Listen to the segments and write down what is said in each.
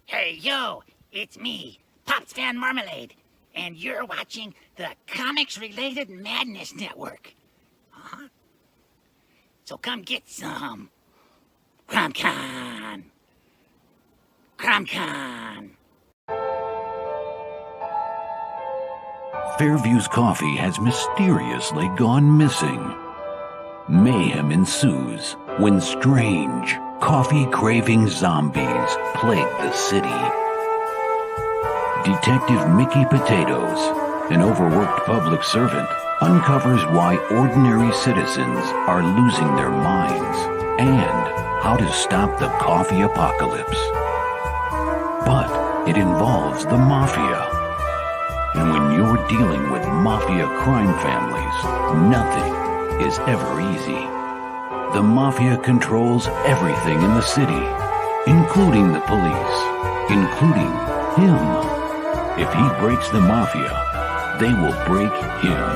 Hey, yo, it's me, Pops Van Marmalade, and you're watching the Comics-Related Madness Network. So come get some. CromCon. CromCon. Fairview's coffee has mysteriously gone missing. Mayhem ensues when strange, coffee-craving zombies plague the city. Detective Mickey Potatoes, an overworked public servant, uncovers why ordinary citizens are losing their minds and how to stop the coffee apocalypse. But it involves the mafia. And when you're dealing with mafia crime families, nothing is ever easy. The mafia controls everything in the city, including the police, including him. If he breaks the mafia, they will break him.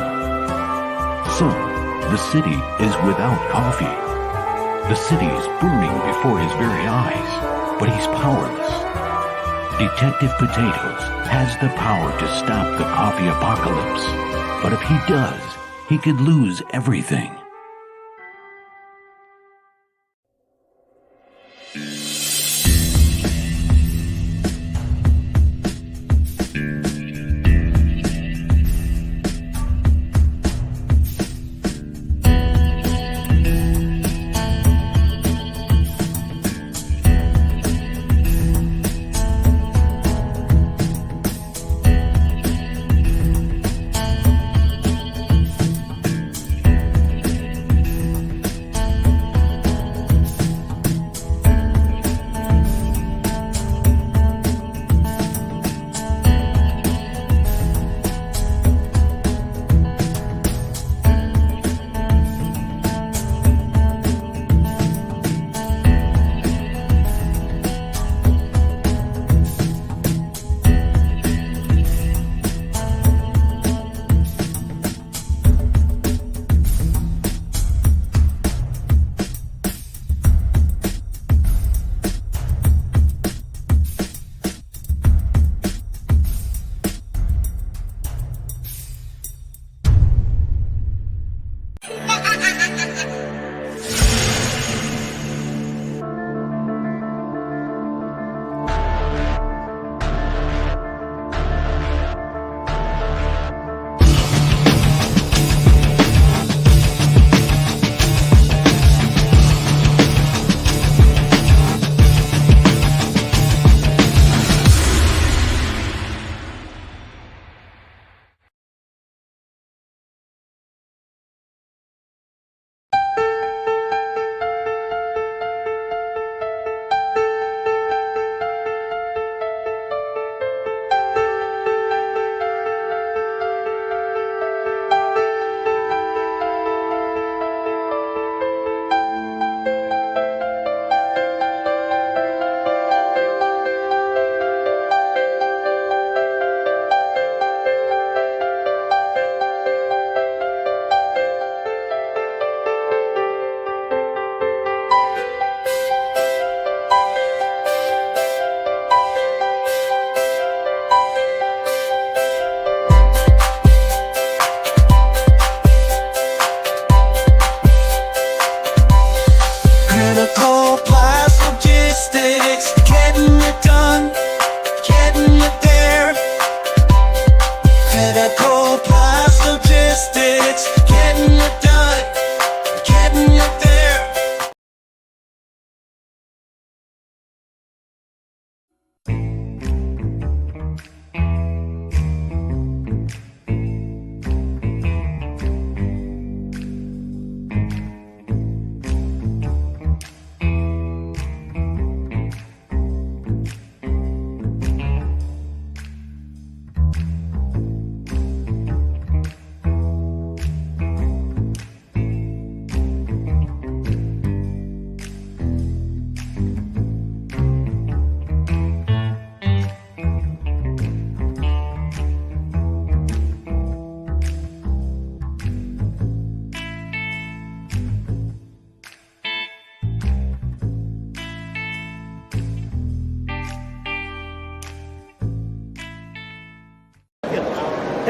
So, the city is without coffee. The city is burning before his very eyes, but he's powerless. Detective Potatoes has the power to stop the coffee apocalypse, but if he does, he could lose everything.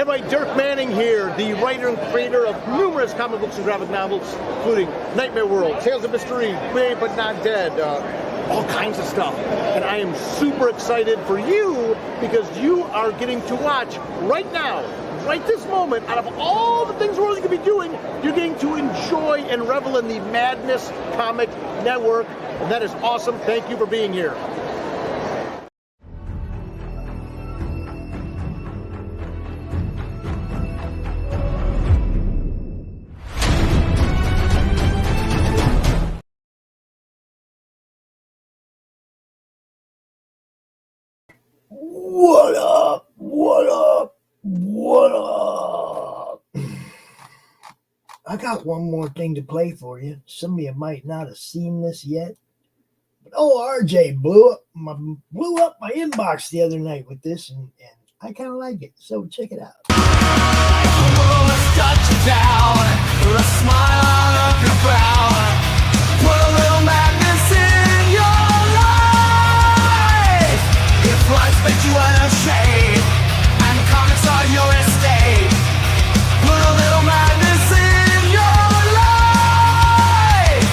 Everybody, Dirk Manning here, the writer and creator of numerous comic books and graphic novels, including Nightmare World, Tales of Mystery, Brave But Not Dead, all kinds of stuff. And I am super excited for you because you are getting to watch right now, right this moment, out of all the things we're going to be doing, you're getting to enjoy and revel in the Madness Comic Network. And that is awesome. Thank you for being here. What up? What up? What up? I got one more thing to play for you. Some of you might not have seen this yet. But RJ blew up my inbox the other night with this, and I kind of like it. So check it out. Put a little madness in your life. If life makes you unashamed and comics are your estate, put a little madness in your life.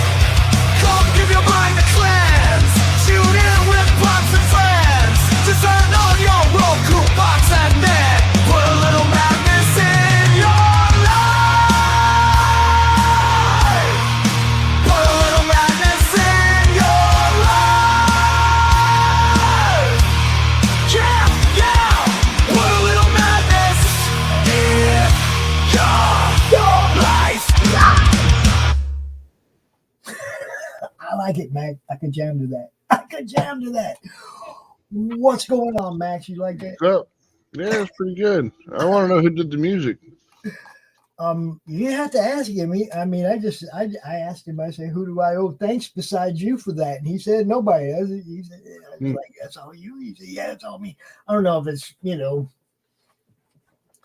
Come give your mind a cleanse. Tune in with pops and friends. Just turn on your ROKU box and then put a little madness in your life. Put a little madness in your life. Yeah, yeah. Put a little madness in your life. I like it, Mac. I could jam to that. What's going on, Max? You like that? Oh, yeah, it's pretty good. I want to know who did the music. You have to ask him. I asked him. I said, "Who do I owe thanks besides you for that?" And he said, "Nobody." He said, I was like, "That's all you." He said, "Yeah, it's all me." I don't know if it's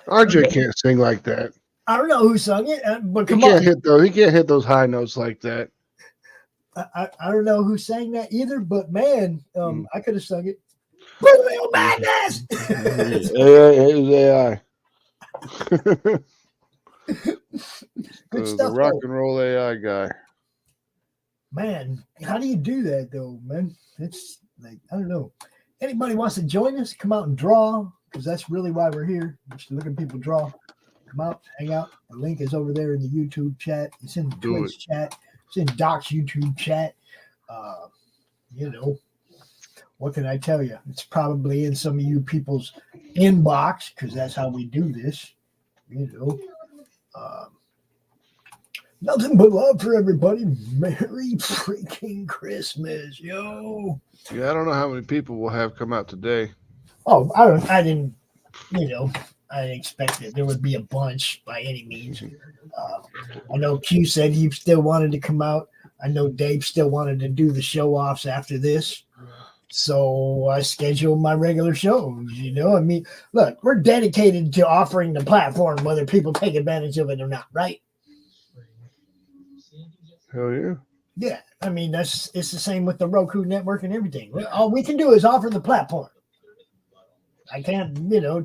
RJ can't sing like that. I don't know who sung it, but He come can't on. he can't hit those high notes like that. I don't know who sang that either, but man, I could have sung it. Put a little madness. It was AI. Good The stuff, rock though. and roll AI guy. Man, how do you do that though, man? It's like, I don't know. Anybody wants to join us, come out and draw, because that's really why we're here. Just looking people draw. Come out, hang out. The link is over there in the YouTube chat. It's in the Twitch chat. It's in Doc's YouTube chat. What can I tell you? It's probably in some of you people's inbox, because that's how we do this. Nothing but love for everybody. Merry freaking Christmas, yo. Yeah, I don't know how many people will have come out today. Oh, I didn't expect that there would be a bunch by any means. I know Q said he still wanted to come out. I know Dave still wanted to do the show offs after this. So I scheduled my regular shows, I mean, look, we're dedicated to offering the platform, whether people take advantage of it or not, right? Hell yeah. Yeah, I mean, it's the same with the ROKU network and everything. All we can do is offer the platform. I can't,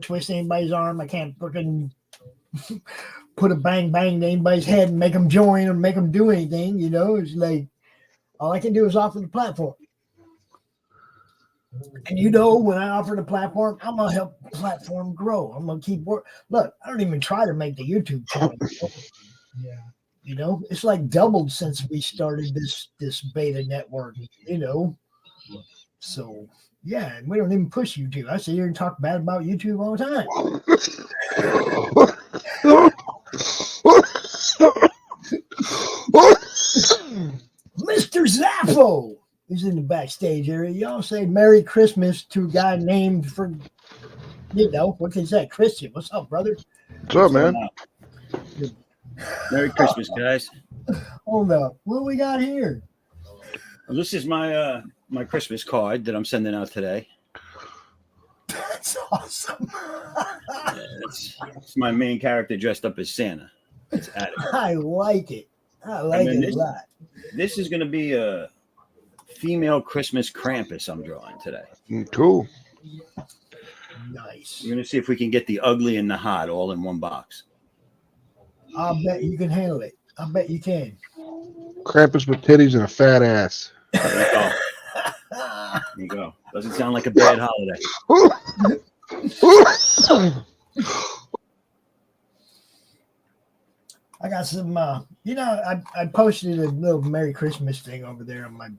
twist anybody's arm. I can't fucking put a bang bang to anybody's head and make them join or make them do anything, It's like, all I can do is offer the platform. And when I offer the platform, I'm going to help the platform grow. I'm going to keep working. Look, I don't even try to make the YouTube channel. Yeah. It's like doubled since we started this beta network, So, yeah, and we don't even push YouTube. I sit here and talk bad about YouTube all the time. Mr. Zappo is in the backstage area. Y'all say Merry Christmas to a guy named for, what can you say? Christian. What's up, brother? What's up, man? Merry Christmas, guys. Hold up. What we got here? Well, this is my my Christmas card that I'm sending out today. That's awesome. It's my main character dressed up as Santa. It's Adam. I like it. I like it a lot. This is going to be a female Christmas Krampus I'm drawing today. Cool. Nice. We're gonna see if we can get the ugly and the hot all in one box. I'll bet you can handle it. I bet you can. Krampus with titties and a fat ass. There you go. There you go. Doesn't sound like a bad holiday. I got some, I posted a little Merry Christmas thing over there on my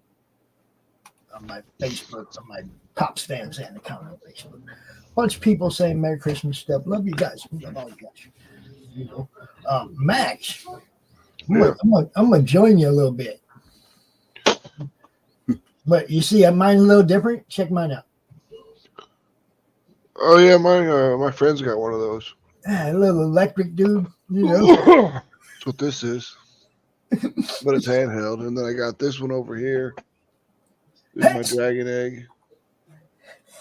Facebook, on my Pops Fan Fan account on Facebook. A bunch of people saying Merry Christmas stuff. Love you guys. Love all you guys. You know, Max, I'm gonna join you a little bit. But you see, mine's a little different. Check mine out. Oh yeah, my friend's got one of those. A little electric dude, you know. That's what this is. But it's handheld. And then I got this one over here. This is my dragon egg.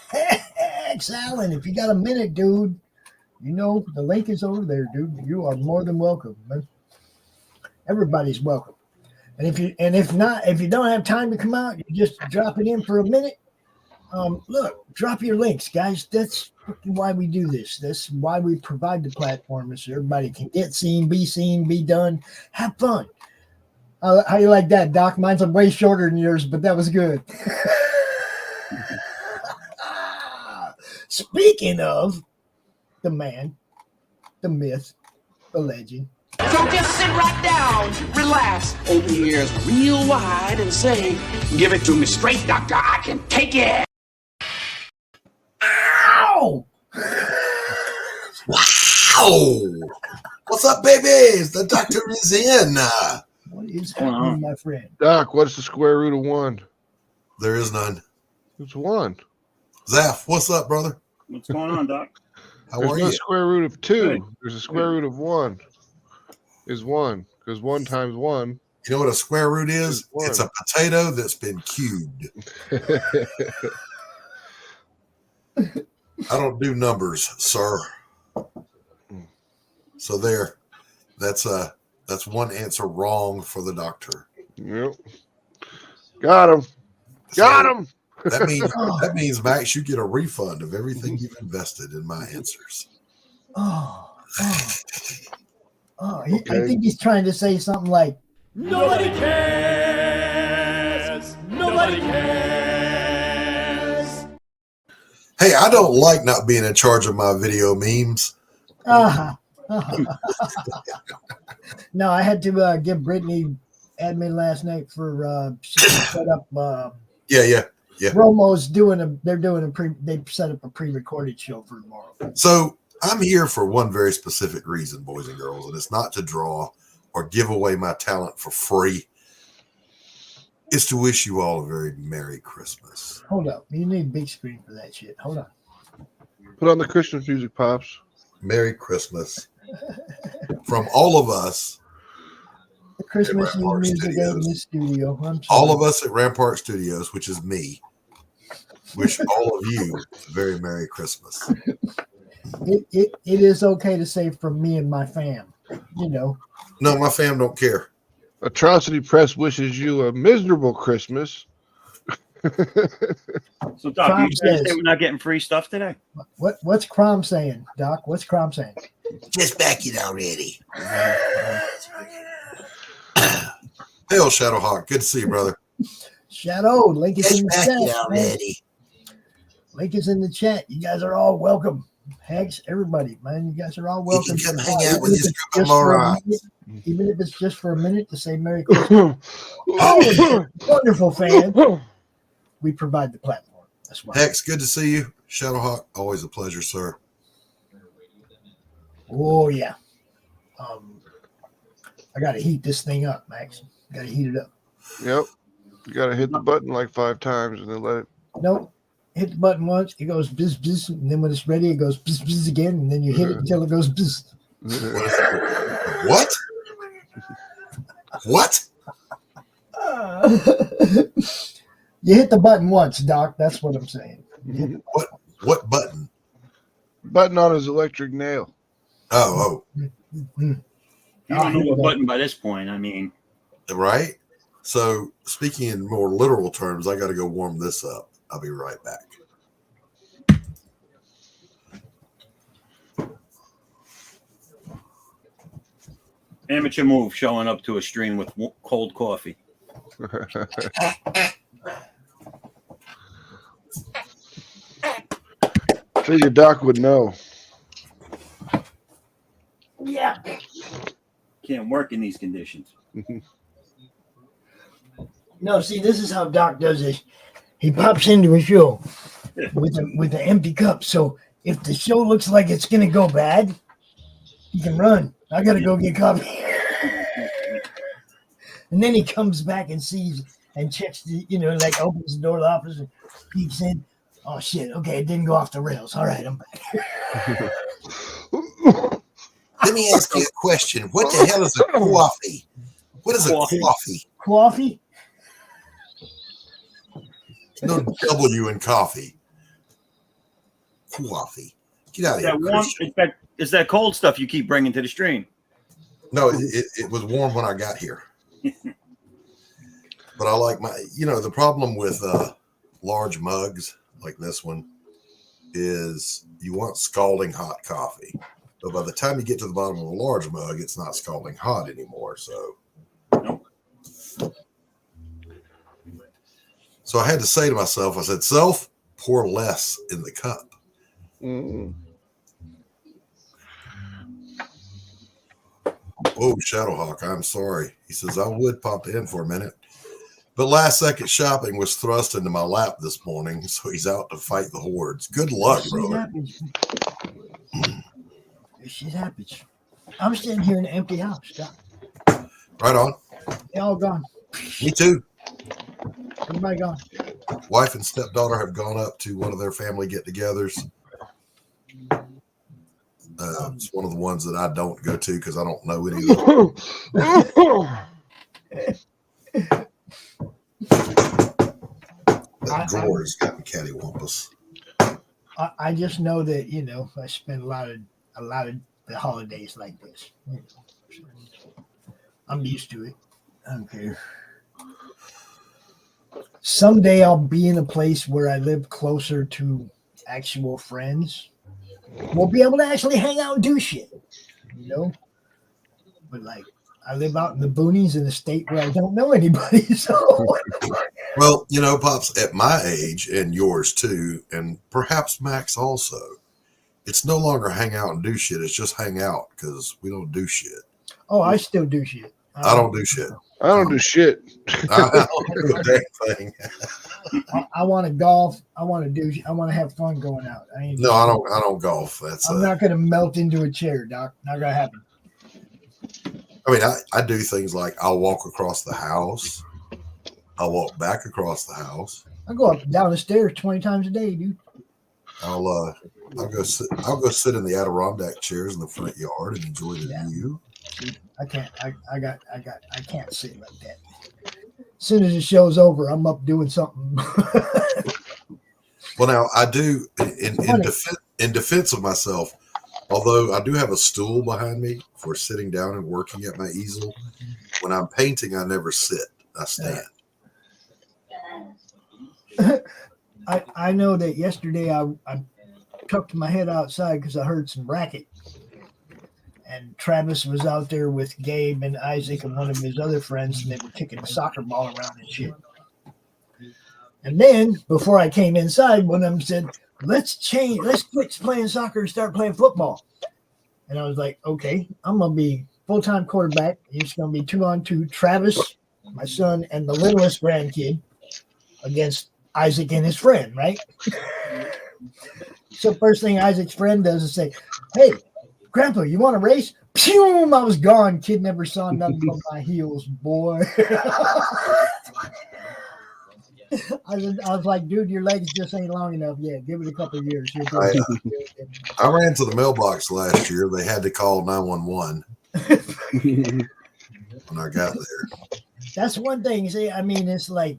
Hex Allen, if you got a minute, dude, you know the link is over there, dude. You are more than welcome, man. Everybody's welcome. And if you don't have time to come out, you just drop it in for a minute. Look, drop your links, guys. That's why we do this. That's why we provide the platform, so everybody can get seen, be done, have fun. How you like that, Doc? Mine's way shorter than yours, but that was good. Speaking of the man, the myth, the legend. So just sit right down, relax, open your ears real wide and say, give it to me straight, doctor, I can take it. Ow! Wow! What's up, babies? The doctor is in. What is happening, my friend? Doc, what's the square root of 1? There is none. It's 1. Zaf, what's up, brother? What's going on, Doc? How There's are no you? square root of 2. Good. There's a square root of 1. Is 1 because 1 times 1. You know what a square root is? One. It's a potato that's been cubed. I don't do numbers, sir. So there. That's one answer wrong for the doctor. Yep. Got him. Got him. That means Max, you get a refund of everything you've invested in my answers. I think he's trying to say something like, Nobody cares. Nobody cares. Hey, I don't like not being in charge of my video memes. No, I had to give Brittany admin last night for set up. Yeah. Romo's they set up a pre-recorded show for tomorrow. So I'm here for one very specific reason, boys and girls, and it's not to draw or give away my talent for free. It's to wish you all a very Merry Christmas. Hold up. You need big screen for that shit. Hold on. Put on the Christmas music, Pops. Merry Christmas. From all of us. The Christmas At Rampart music Studios. in the studio. I'm sorry. All of us at Rampart Studios, which is me, wish all of you a very Merry Christmas. It is okay to say from me and my fam. You know. No, my fam don't care. Atrocity Press wishes you a miserable Christmas. So, Doc, Crom you say says- we're not getting free stuff today? What's Crom saying, Doc? What's Crom saying? Just back it already. Hail, Shadowhawk. Good to see you, brother. Shadow, link is Just in the back chat. it man. already. Link is in the chat. You guys are all welcome. Hex, everybody, man. You guys are all You welcome. can come hang out Even with if these it's group of just for a morons. minute, even if it's just for a minute to say Merry Christmas. Oh, wonderful fan. We provide the platform. That's why. Hex, good to see you. Shadowhawk, always a pleasure, sir. Oh yeah. I gotta heat this thing up, Max. Gotta heat it up. Yep. You got to hit the button like 5 times and then let it. Nope. Hit the button once, it goes bzz bzz, and then when it's ready, it goes bzz bzz again, and then you hit it until it goes bzz. What? What? You hit the button once, Doc. That's what I'm saying. What button? Button on his electric nail. Oh, You don't know what button by this point. I mean, right. So, speaking in more literal terms, I got to go warm this up. I'll be right back. Amateur move showing up to a stream with cold coffee. Figure Doc would know. Yeah. Can't work in these conditions. No, see, this is how Doc does it. He pops into a show with an empty cup. So if the show looks like it's gonna go bad, he can run. I gotta go get coffee. And then he comes back and sees and checks the, like opens the door of the office and peeks in. Oh shit! Okay, it didn't go off the rails. All right, I'm back. Let me ask you a question. What the hell is a coffee? What is a coffee? Coffee? No W in coffee. Coffee. Get out of here. It's that cold stuff you keep bringing to the stream. No, it was warm when I got here. But I like the problem with large mugs like this one is you want scalding hot coffee. So by the time you get to the bottom of a large mug, it's not scalding hot anymore. So I had to say to myself, I said, self, pour less in the cup. Mm. Oh, Shadowhawk, I'm sorry. He says, I would pop in for a minute. But last second shopping was thrust into my lap this morning, so he's out to fight the hordes. Good luck, brother. Shit happens. I'm sitting here in an empty house. Doc. Right on. They all gone. Me too. Everybody gone. Wife and stepdaughter have gone up to one of their family get-togethers. It's one of the ones that I don't go to because I don't know any of them. That gore has gotten cattywampus. I just know that I spend a lot of the holidays like this. I'm used to it. I don't care. Someday I'll be in a place where I live closer to actual friends. We'll be able to actually hang out and do shit, But I live out in the boonies in a state where I don't know anybody. So, well, Pops, at my age and yours too, and perhaps Max also, it's no longer hang out and do shit. It's just hang out because we don't do shit. Oh, I still do shit. I don't do shit. I don't do shit. I don't do a damn thing. I want to golf. I want to have fun going out. I don't golf. I'm not going to melt into a chair, Doc. Not going to happen. I mean, I do things like I'll walk across the house. I'll walk back across the house. I go up and down the stairs 20 times a day, dude. I'll go sit in the Adirondack chairs in the front yard and enjoy the view. I can't. I can't sit like that. As soon as the show's over, I'm up doing something. Well, now I do in defense of myself. Although I do have a stool behind me for sitting down and working at my easel. When I'm painting, I never sit. I stand. I know that yesterday I tucked my head outside because I heard some racket. And Travis was out there with Gabe and Isaac and one of his other friends, and they were kicking a soccer ball around and shit. And then, before I came inside, one of them said, let's quit playing soccer and start playing football. And I was like, okay, I'm going to be full-time quarterback. It's going to be 2-on-2, Travis, my son, and the littlest grandkid against Isaac and his friend, right? So first thing Isaac's friend does is say, hey, Grandpa, you want to race? Pew! I was gone. Kid never saw nothing but my heels, boy. I was like, dude, your legs just ain't long enough yet. Give it a couple of years. I ran to the mailbox last year. They had to call 911 when I got there. That's one thing. See, I mean, it's like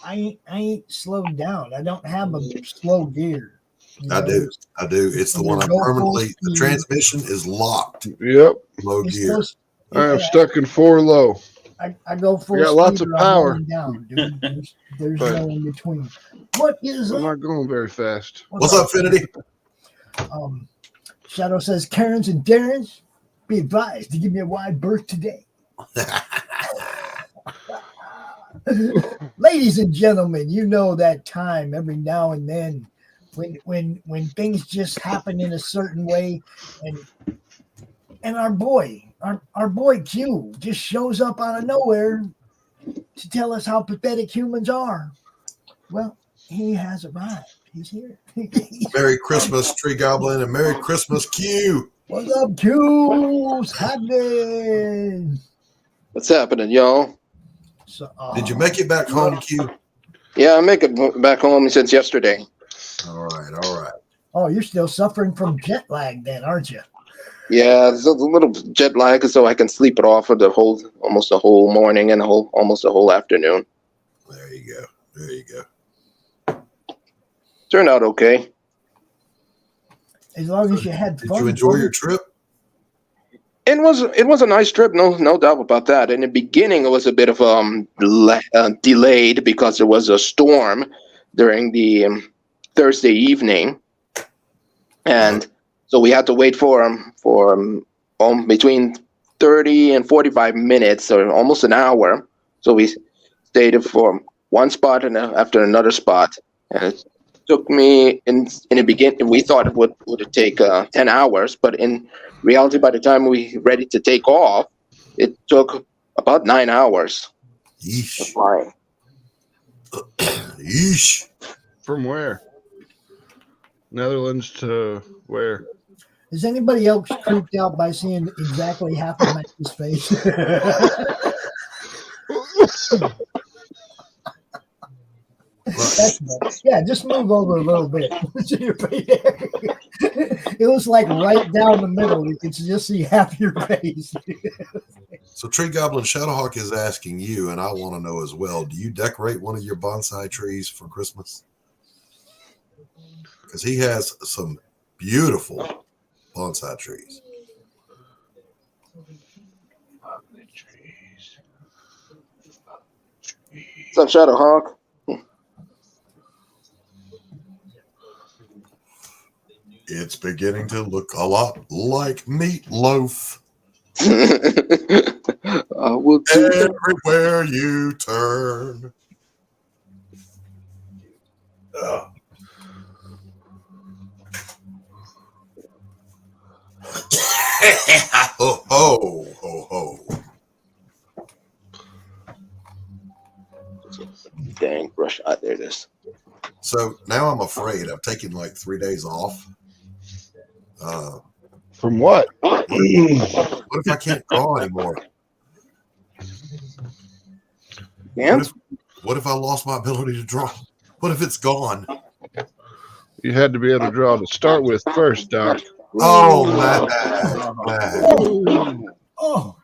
I ain't slowed down. I don't have a slow gear. I do. It's the one I permanently. The transmission is locked. Yep. Low gear. I am stuck in 4 low. I go full. Got lots of power. Down, dude. There's no in between. What is I'm up? not going very fast. What's up, Finity? Shadow says Karens and Darrens. Be advised to give me a wide berth today. Ladies and gentlemen, you know that time every now and then when things just happen in a certain way, and our boy Q just shows up out of nowhere to tell us how pathetic humans are. Well, he has arrived. He's here. Merry Christmas, Tree Goblin, and Merry Christmas, Q. What's up, Q? What's happening? What's happening, y'all? So, Did you make it back home, Q? Yeah, I make it back home since yesterday. All right. Oh, you're still suffering from jet lag then, aren't you? Yeah, there's a little jet lag, so I can sleep it off for almost the whole morning and almost the whole afternoon. There you go. Turned out okay. As long as you had fun. Did you enjoy your trip? It was a nice trip, no doubt about that. In the beginning, it was a bit of delayed because there was a storm during the Thursday evening, and so we had to wait for between 30 and 45 minutes, or almost an hour. So we stayed for one spot and after another spot, and it took me in the beginning. We thought it would take 10 hours, but in reality, by the time we were ready to take off, it took about 9 hours. Yeesh. Flying. Yeesh. From where? Netherlands to where? Is anybody else creeped out by seeing exactly half of Max's face? Yeah, just move over a little bit. It was like right down the middle. You can just see half your face. So Tree Goblin Shadowhawk is asking you, and I want to know as well, do you decorate one of your bonsai trees for Christmas? Because he has some beautiful bonsai trees. What's up, Shadowhawk? It's beginning to look a lot like meatloaf. Everywhere you turn. Ho, ho, ho, ho. Dang, brush. There it is. So now I'm afraid I'm taking like 3 days off. From what? What if I can't draw anymore? And What if I lost my ability to draw? What if it's gone? You had to be able to draw to start with first, Doc. Oh, man. Oh,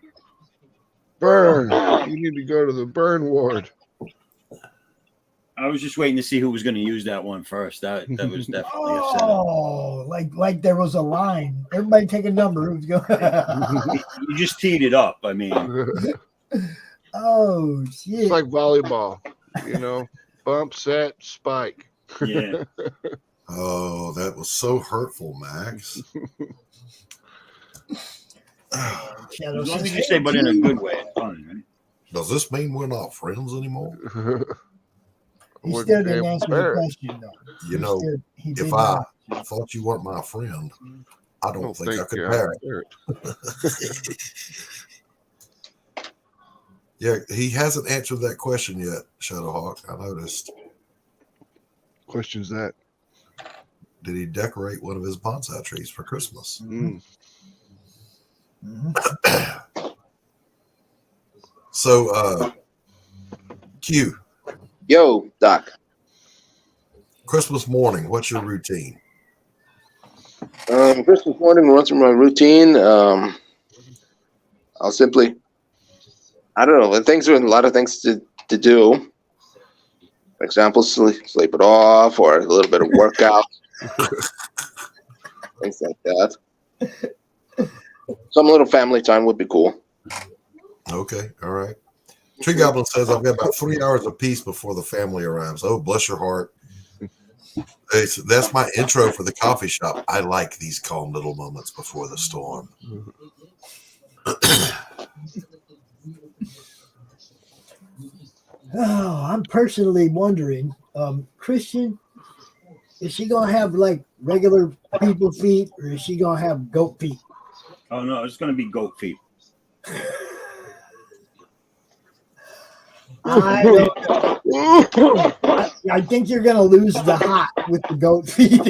Burn. You need to go to the burn ward. I was just waiting to see who was going to use that one first. That was definitely a setup. oh, like there was a line. Everybody take a number. Who's going? You just teed it up. I mean, Oh shit! It's like volleyball, bump, set, spike. yeah. Oh, that was so hurtful, Max. Shadow As long says, as you say, but in a good way, it's fun, right? Does this mean we're not friends anymore? He still didn't answer the question, though. You know, He if did I not. thought you weren't my friend, I don't think I could you're bear it. accurate. Yeah, he hasn't answered that question yet, Shadowhawk. I noticed. Question's that. Did he decorate one of his bonsai trees for Christmas? Mm. So, Q, yo, Doc. Christmas morning, what's your routine? Christmas morning, run through my routine. I'll simply, I don't know, a lot of things to do. For example, sleep it off, or a little bit of workout. Things like that. Some little family time would be cool. Okay, all right. Tree Goblin says, I've got about 3 hours of peace before the family arrives. Oh, bless your heart. That's my intro for the coffee shop. I like these calm little moments before the storm. Oh, I'm personally wondering, Christian, is she gonna have like regular people feet, or is she gonna have goat feet? Oh no, it's gonna be goat feet. I think you're gonna lose the hot with the goat feet.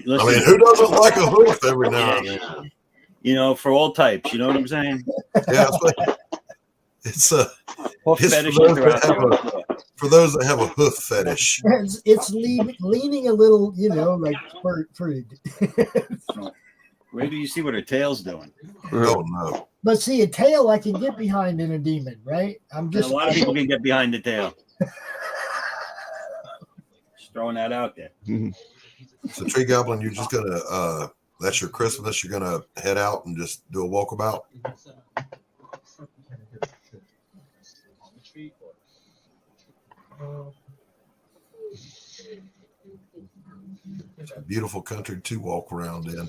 Listen, I mean, who doesn't like a hoof every now and then? You know, for all types. You know what I'm saying? Yeah, it's a Hoof it's fetish for those that have a hoof fetish. It's leaning a little, you know, like for Where do you see what her tail's doing? Oh no! But see, a tail I can get behind in a demon, right? I'm just A lot of people can get behind the tail. Just throwing that out there. So, Tree Goblin, you're just gonna that's your Christmas. You're gonna head out and just do a walkabout. It's a beautiful country to walk around in.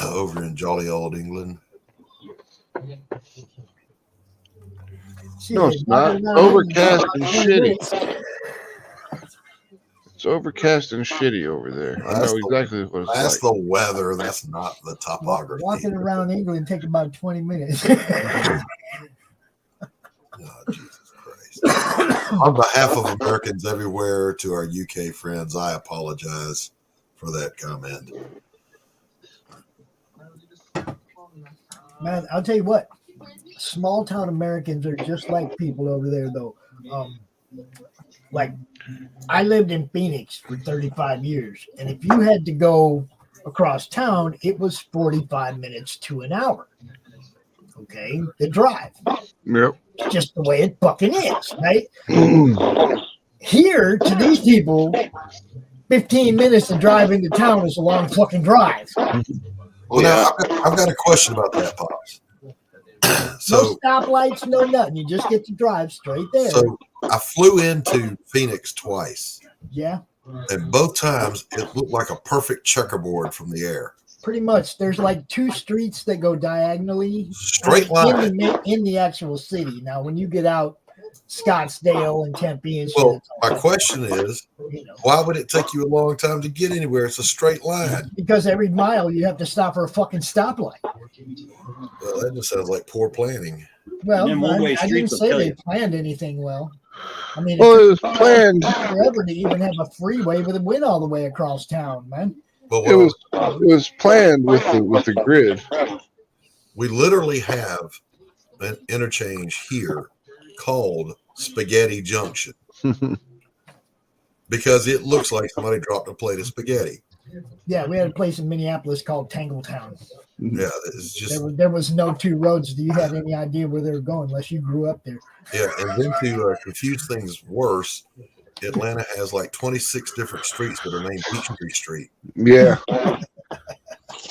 Over in jolly old England. No, it's not. Overcast and shitty. It's overcast and shitty over there. I know exactly what it's That's like. the weather. That's not the topography. walking around England take about 20 minutes. Oh, Jesus Christ. On behalf of Americans everywhere, to our UK friends, I apologize for that comment. Man, I'll tell you what, small town Americans are just like people over there, though. Like, I lived in Phoenix for 35 years, and if you had to go across town, it was 45 minutes to an hour. Okay, the drive. Yep. It's just the way it fucking is, right? Here, to these people, 15 minutes to drive into town is a long fucking drive. Well, now, I've got a question about that, Pops. So, No stoplights, no nothing. You just get to drive straight there. So I flew into Phoenix twice, Yeah, and both times it looked like a perfect checkerboard from the air. pretty much. There's like two streets that go diagonally Straight line. in the actual city. Now, when you get out Scottsdale and Tempe and shit, Well, it's all my question is, you know, why would it take you a long time to get anywhere? It's a straight line. because every mile you have to stop for a fucking stoplight. Well, that just sounds like poor planning. Well, And one-way I didn't streets will say kill they you. planned anything well. I mean, Well, it it was planned. took forever to even have a freeway with a win all the way across town, man. But It was planned with the grid. we literally have an interchange here called Spaghetti Junction because it looks like somebody dropped a plate of spaghetti. Yeah, we had a place in Minneapolis called Tangletown. Yeah, it's just There was no two roads. Do you have any idea where they were going unless you grew up there? yeah. And then to confuse things worse, Atlanta has like 26 different streets that are named Peachtree Street. Yeah. I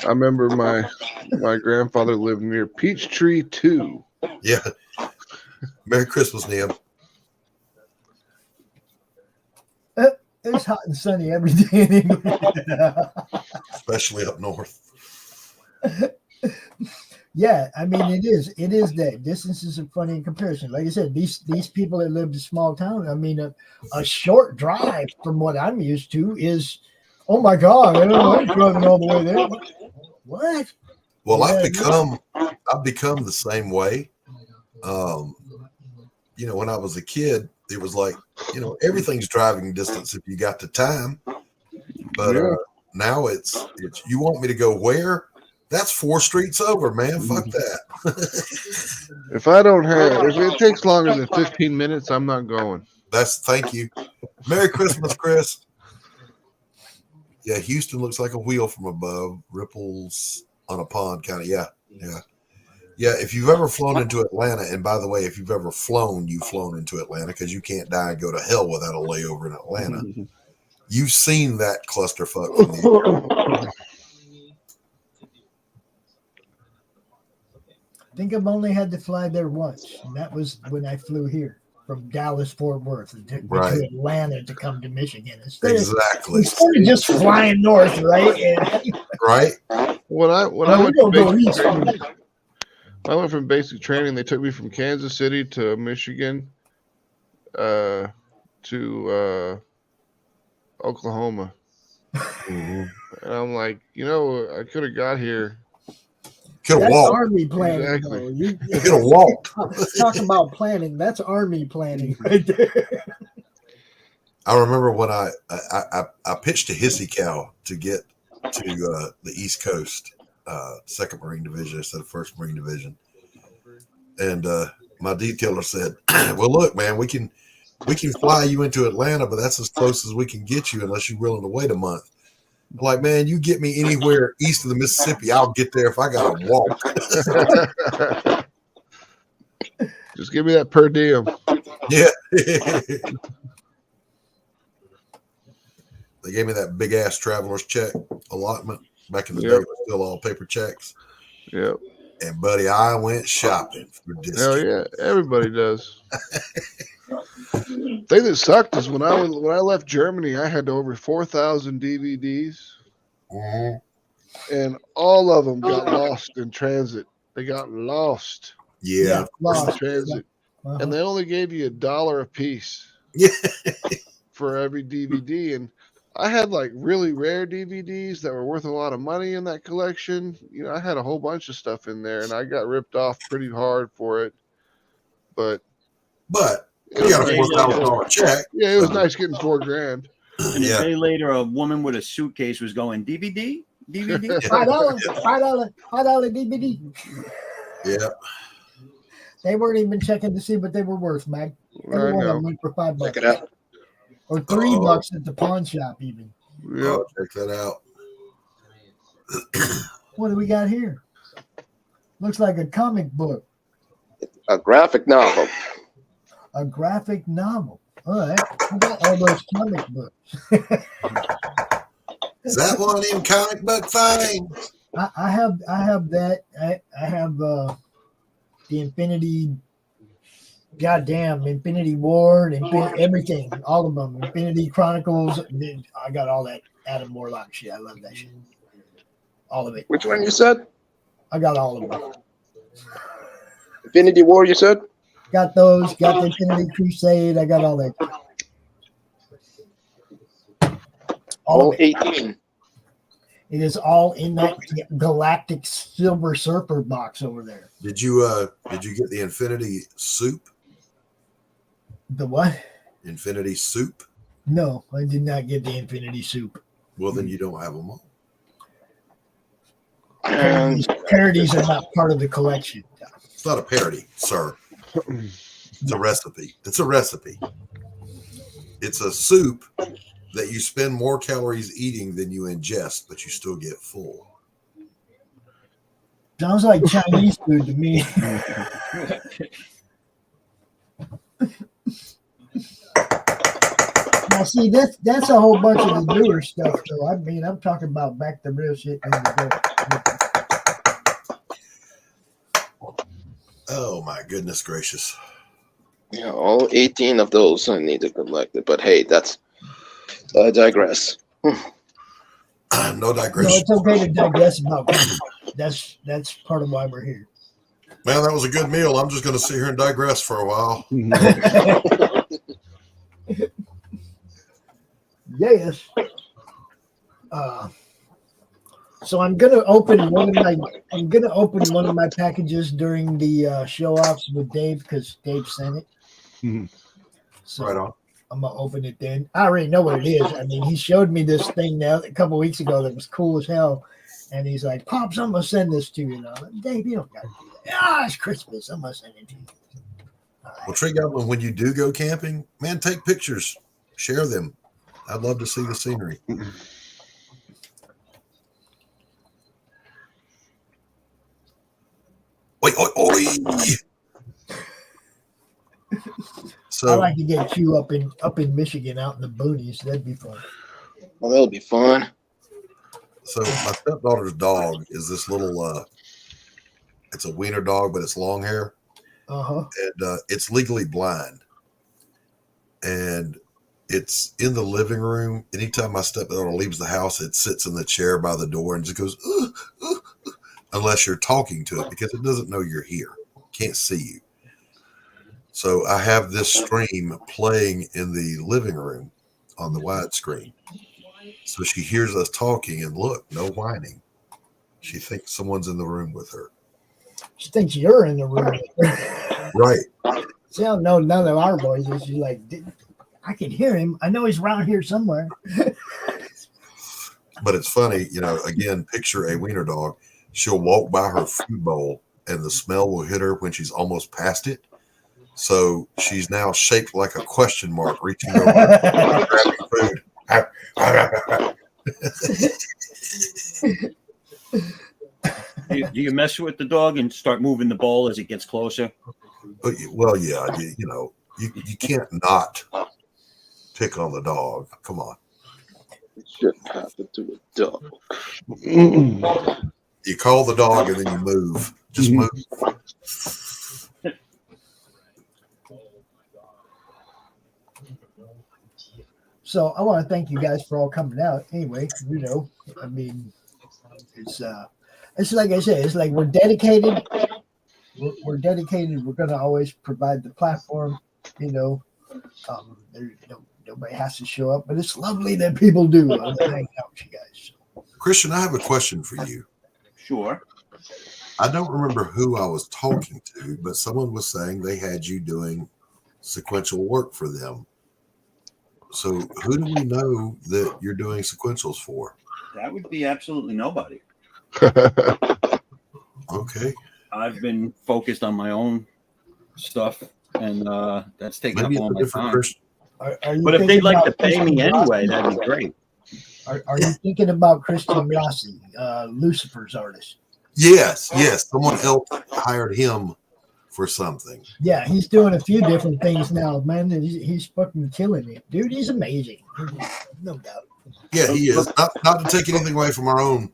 remember my grandfather lived near Peachtree 2. Yeah. Merry Christmas, Neil. It's hot and sunny every day in England. Especially up north. Yeah, I mean it is that distances are funny in comparison. Like I said, these people that live in a small town, I mean a short drive from what I'm used to is, oh my God, I don't like driving all the way there. What? Well, Yeah, I've become the same way. You know, when I was a kid, it was like, you know, everything's driving distance if you got the time. But now it's you want me to go where? That's 4 streets over, man. Fuck that. If it takes longer than 15 minutes, I'm not going. Thank you. Merry Christmas, Chris. Yeah, Houston looks like a wheel from above, ripples on a pond kind of. Yeah. Yeah, if you've ever flown into Atlanta, and by the way, if you've ever flown, you've flown into Atlanta because you can't die and go to hell without a layover in Atlanta. You've seen that clusterfuck from the air. I think I've only had to fly there once, and that was when I flew here from Dallas Fort Worth to Atlanta to come to Michigan. Instead of just flying north, right? Right. When I Oh, went we to don't go basic east. training, I went from basic training. They took me from Kansas City to Michigan, to Oklahoma, and I'm like, I could have got here. Could have That's walked. army planning, Exactly. though. You Could have walked. talk about planning. That's army planning right there. I remember when I pitched a hissy cow to get to the East Coast, 2nd Marine Division instead of 1st Marine Division, and my detailer said, "Well, look, man, we can fly you into Atlanta, but that's as close as we can get you unless you're willing to wait a month." I'm like, man, you get me anywhere east of the Mississippi, I'll get there if I gotta walk. Just give me that per diem. Yeah. They gave me that big ass traveler's check allotment back in the day. It was still all paper checks. Yep. And buddy, I went shopping for discounts. Hell yeah, everybody does. Thing that sucked is when I left Germany, I had over 4,000 DVDs, and all of them got lost in transit. They got lost. Yeah, lost. In transit, and they only gave you $1 a piece. Yeah. For every DVD, and I had like really rare DVDs that were worth a lot of money in that collection. I had a whole bunch of stuff in there, and I got ripped off pretty hard for it. But you got a $4,000 check. Yeah, it was nice getting $4,000. And a day later, a woman with a suitcase was going, DVD? $5 DVD. Yeah. They weren't even checking to see what they were worth, Mac. Every one of them went for $5. Check it out. Or $3 at the pawn shop, even. Yeah. Oh, check that out. What do we got here? Looks like a comic book. A graphic novel. A graphic novel. All right. I got all those comic books. Is that one of them comic book things? I have that. I have the Infinity. Goddamn, Infinity War and everything, all of them. Infinity Chronicles. I got all that Adam Warlock shit. I love that shit. All of it. Which one you said? I got all of them. Infinity War, you said? Got those. Got the Infinity Crusade. I got all that. All 18. It is all in that Galactic Silver Surfer box over there. Did you get the Infinity Soup? The what? Infinity Soup? No, I did not get the Infinity Soup. Well, then you don't have them all. Parodies are not part of the collection. It's not a parody, sir. It's a recipe. It's a recipe. It's a soup that you spend more calories eating than you ingest, but you still get full. Sounds like Chinese food to me. Now, see, that's a whole bunch of the newer stuff, though. I mean, I'm talking about back to real shit. Oh, my goodness gracious. Yeah, all 18 of those I need to collect it. But hey, I digress. No digression. No, it's okay to digress about that. That's part of why we're here. Man, that was a good meal. I'm just going to sit here and digress for a while. Yes. So I'm gonna open one of my packages during the show offs with Dave because Dave sent it. So Right on. I'm gonna open it then. I already know what it is. I mean, he showed me this thing now a couple weeks ago that was cool as hell, and he's like, "Pops, I'm gonna send this to you." Now, Dave, you don't gotta do that. Ah, it's Christmas. I'm gonna send it to you. Well, Tree Goblin, when you do go camping, man, take pictures, share them. I'd love to see the scenery. Oi, oi, oi. So I like to get Q up in Michigan, out in the boonies. That'd be fun. Well, that'll be fun. So my stepdaughter's dog is this little it's a wiener dog, but it's long hair. Uh-huh. And it's legally blind. And it's in the living room. Anytime my stepdaughter leaves the house, it sits in the chair by the door and just goes, unless you're talking to it because it doesn't know you're here. Can't see you. So I have this stream playing in the living room on the widescreen. So she hears us talking and look, no whining. She thinks someone's in the room with her. She thinks you're in the room with her. Right. She don't know none of our voices. She's like, I can hear him. I know he's around here somewhere. But it's funny, again, picture a wiener dog. She'll walk by her food bowl and the smell will hit her when she's almost past it. So she's now shaped like a question mark, reaching over grabbing food. Do you mess with the dog and start moving the bowl as it gets closer? Well, yeah, you can't not pick on the dog. Come on. It shouldn't happen to a dog. You call the dog and then you move. Just move. So I want to thank you guys for all coming out. Anyway, I mean, it's like I said, it's like we're dedicated. We're dedicated. We're going to always provide the platform. Nobody has to show up, but it's lovely that people do. I want to hang out with you guys. Christian, I have a question for you. Sure. I don't remember who I was talking to, but someone was saying they had you doing sequential work for them. So who do we know that you're doing sequentials for? That would be absolutely nobody. Okay. I've been focused on my own stuff, and that's taking Maybe up all it's a my different time. Christian. But if they'd like to pay me anyway, that'd be great. Are you thinking about Christian Rossi, Lucifer's artist? Yes. Someone else hired him for something. Yeah, he's doing a few different things now, man. He's fucking killing it, dude. He's amazing, no doubt. Yeah, he is. Not to take anything away from our own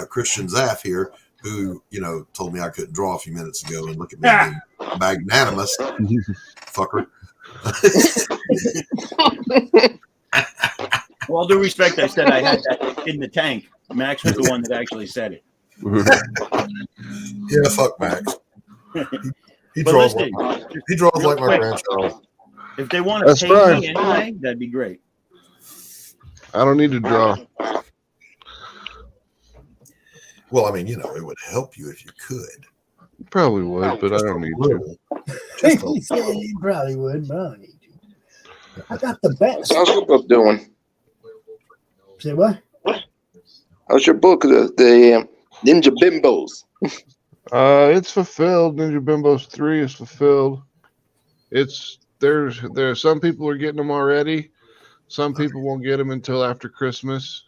Christian Zaff here, who told me I couldn't draw a few minutes ago, and look at me being magnanimous, fucker. With all due respect, I said I had that in the tank. Max was the one that actually said it. Yeah, fuck Max. He But draws listen, like my grandchild. If they want to pay me anyway, that'd be great. I don't need to draw. Well, I mean, it would help you if you could. Probably would, but I don't need to. He said he probably would, but I don't need to. I got the best. How's your book doing? Say what? How's your book, the Ninja Bimbos? It's fulfilled. Ninja Bimbos 3 is fulfilled. There's some people are getting them already. Some people won't get them until after Christmas.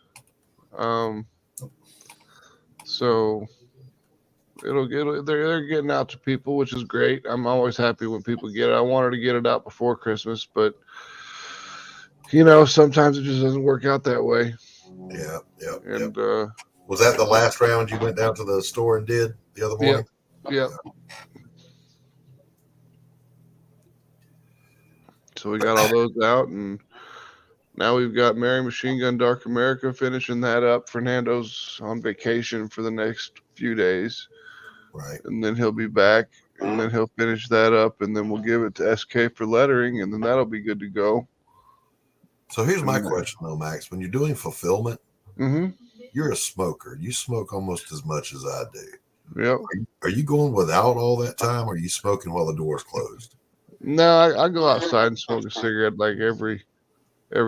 So they're getting out to people, which is great. I'm always happy when people get it. I wanted to get it out before Christmas, but sometimes it just doesn't work out that way. Yeah. And was that the last round you went down to the store and did the other morning? Yeah. So we got all those out, and now we've got Mary Machine Gun Dark America finishing that up. Fernando's on vacation for the next few days. Right. And then he'll be back, and then he'll finish that up, and then we'll give it to SK for lettering, and then that'll be good to go. So here's my question, though, Max. When you're doing fulfillment, Mm-hmm. you're a smoker. You smoke almost as much as I do. Yep. Are you going without all that time, or are you smoking while the door's closed? No, I go outside and smoke a cigarette like every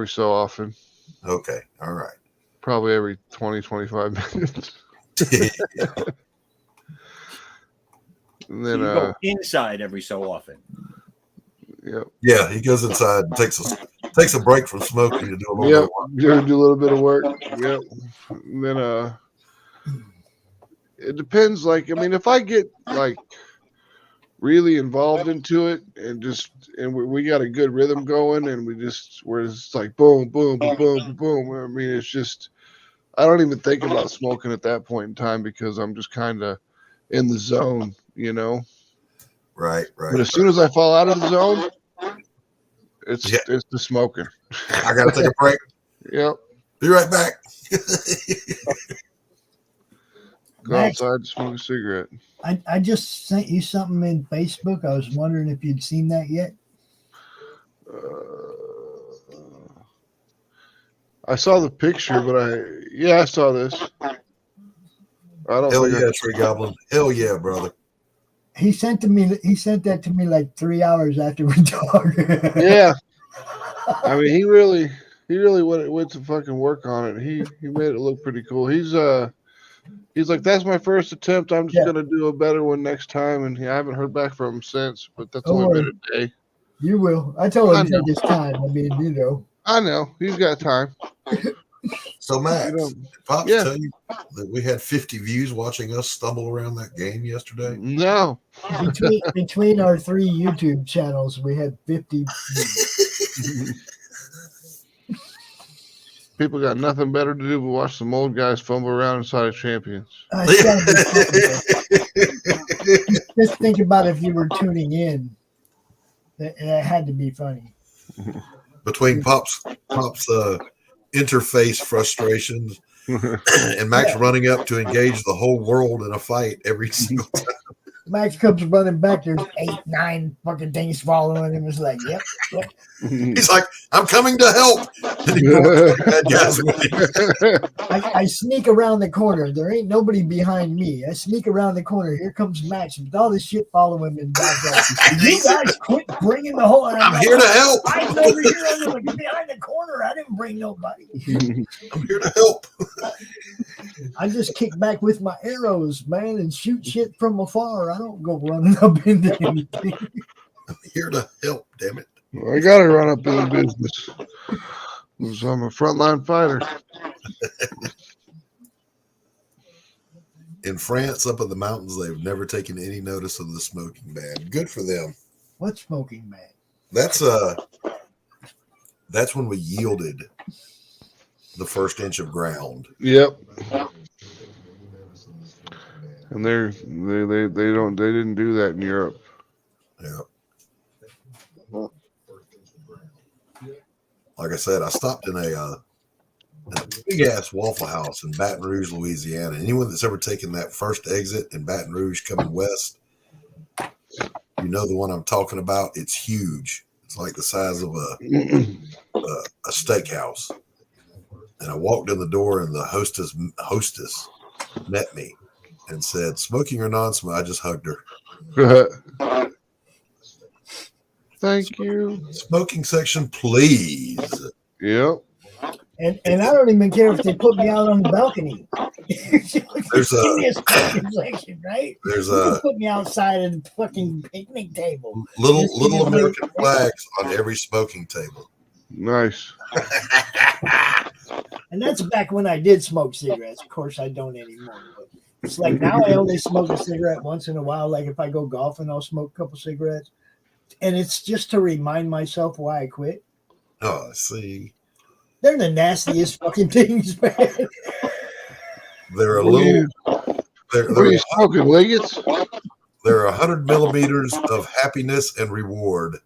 so often. All right. Probably every 20, 25 minutes. And then So you go inside every so often. Yep. Yeah, he goes inside and takes a break from smoking to do a little bit of work. Do a little bit of work. Yep. And then it depends. Like, I mean, if I get like really involved into it and we got a good rhythm going and we're just like boom, boom, boom, boom, boom. I mean, it's just I don't even think about smoking at that point in time because I'm just kind of in the zone, Right. But as soon as I fall out of the zone, it's the smoking. I gotta take a break. Yep. Be right back. Go outside to smoke a cigarette. I just sent you something in Facebook. I was wondering if you'd seen that yet. I saw the picture, but I saw this. I don't Hell think yeah, Tree Goblin. Hell yeah, brother. He sent that to me like 3 hours after we talked. Yeah. I mean, he really went to fucking work on it. He made it look pretty cool. He's like, that's my first attempt. I'm just gonna do a better one next time. And I haven't heard back from him since. But that's only been a day. You will. I told him to take his time. I mean, you know. I know he's got time. So Max, did Pops tell you that we had 50 views watching us stumble around that game yesterday? No. Between our 3 YouTube channels, we had 50 views. People got nothing better to do but watch some old guys fumble around inside of champions. Just think about if you were tuning in. It had to be funny. Between Pop's interface frustrations and Max running up to engage the whole world in a fight every single time. Max comes running back. There's 8, 9 fucking things following him. It's like, yep. He's like, I'm coming to help. And he bad guys with him. I sneak around the corner. There ain't nobody behind me. I sneak around the corner. Here comes Max with all this shit following him. And you guys quit bringing the whole. I'm here to help. I'm over here. I'm like, behind the corner. I didn't bring nobody. I'm here to help. I just kick back with my arrows, man, and shoot shit from afar. I don't go running up into anything. I'm here to help, damn it. Well, I gotta run up in the business. So I'm a frontline fighter. In France, up in the mountains, they've never taken any notice of the smoking ban. Good for them. What smoking ban? That's when we yielded the first inch of ground. Yep. And they didn't do that in Europe. Yeah. Like I said, I stopped in a big ass Waffle House in Baton Rouge, Louisiana. Anyone that's ever taken that first exit in Baton Rouge coming west, you know the one I'm talking about. It's huge. It's like the size of a steakhouse. And I walked in the door, and the hostess met me and said, "Smoking or non-smoking?" I just hugged her. Thank you. Smoking section, please. Yep. And I don't even care if they put me out on the balcony. There's a smoking section, right? There's you can put me outside of the fucking picnic table. Little American flags on every smoking table. Nice. And that's back when I did smoke cigarettes. Of course, I don't anymore. But it's like now I only smoke a cigarette once in a while. Like if I go golfing, I'll smoke a couple cigarettes. And it's just to remind myself why I quit. Oh, see. They're the nastiest fucking things, man. They're a little. What are you smoking, Liggets? They're 100 millimeters of happiness and reward.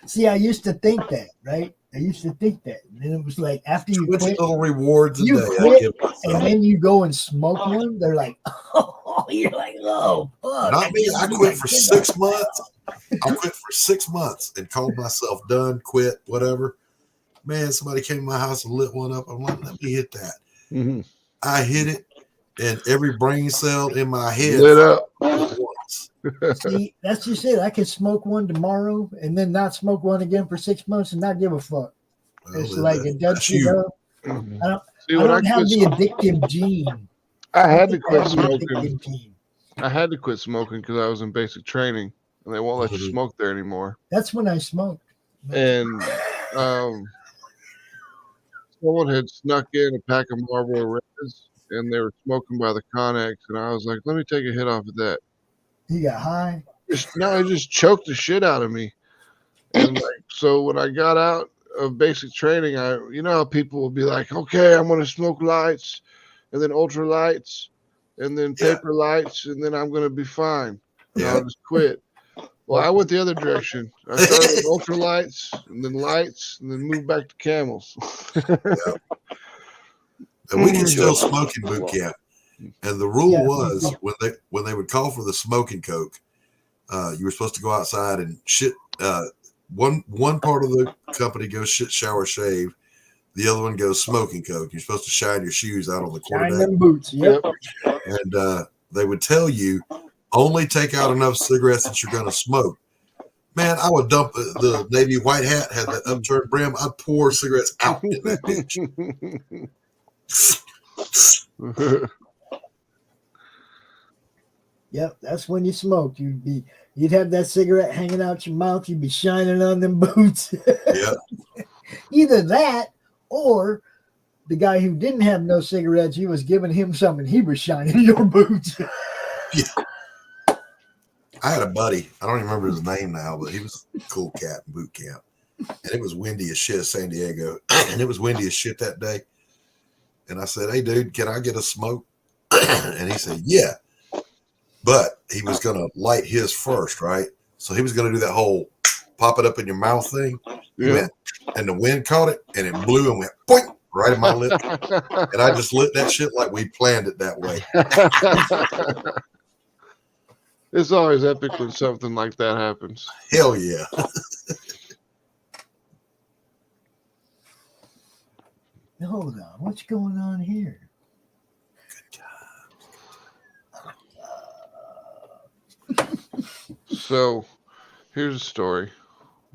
See, I used to think that, right? I used to think that. And then it was like after you quit, little rewards a you day. quit, and then you go and smoke one. They're like, oh, you're like, oh, fuck. Not me. I quit for 6 months. I quit for 6 months and called myself done, quit, whatever. Man, somebody came to my house and lit one up. I'm like, let me hit that. Mm-hmm. I hit it, and every brain cell in my head lit up. Once. See, that's just it. I could smoke one tomorrow and then not smoke one again for 6 months and not give a fuck. It's like it does you up. Mm-hmm. I don't have the addictive gene. I had to quit smoking. I had to quit smoking because I was in basic training, and they won't let you smoke there anymore. That's when I smoked. And someone had snuck in a pack of Marlboro Reds, and they were smoking by the Connex, and I was like, let me take a hit off of that. You got high? No, it just choked the shit out of me. And so when I got out of basic training, you know how people will be like, okay, I'm going to smoke lights, and then ultra lights, and then paper lights, and then I'm going to be fine. And I'll just quit. Well, I went the other direction. I started with ultra lights, and then moved back to Camels. and we could still smoke in boot camp. And the rule was when they would call for the smoking coke, you were supposed to go outside and shit. One part of the company goes shit, shower, shave. The other one goes smoking coke. You're supposed to shine your shoes out on the quarterdeck. Shine them boots. Yep. And they would tell you only take out enough cigarettes that you're going to smoke. Man, I would dump the navy white hat, had that upturned brim. I'd pour cigarettes out in that bitch. Yep, that's when you smoked. You'd have that cigarette hanging out your mouth. You'd be shining on them boots. Yeah. Either that, or the guy who didn't have no cigarettes, you was giving him some, and he was shining your boots. Yeah. I had a buddy. I don't even remember his name now, but he was a cool cat in boot camp. And it was windy as shit, San Diego. And it was windy as shit that day. And I said, "Hey, dude, can I get a smoke?" And he said, "Yeah." But he was going to light his first, right? So he was going to do that whole pop it up in your mouth thing. Yeah. And the wind caught it, and it blew and went boing, right in my lip. And I just lit that shit like we planned it that way. It's always epic when something like that happens. Hell yeah. Hold on. What's going on here? So here's a story.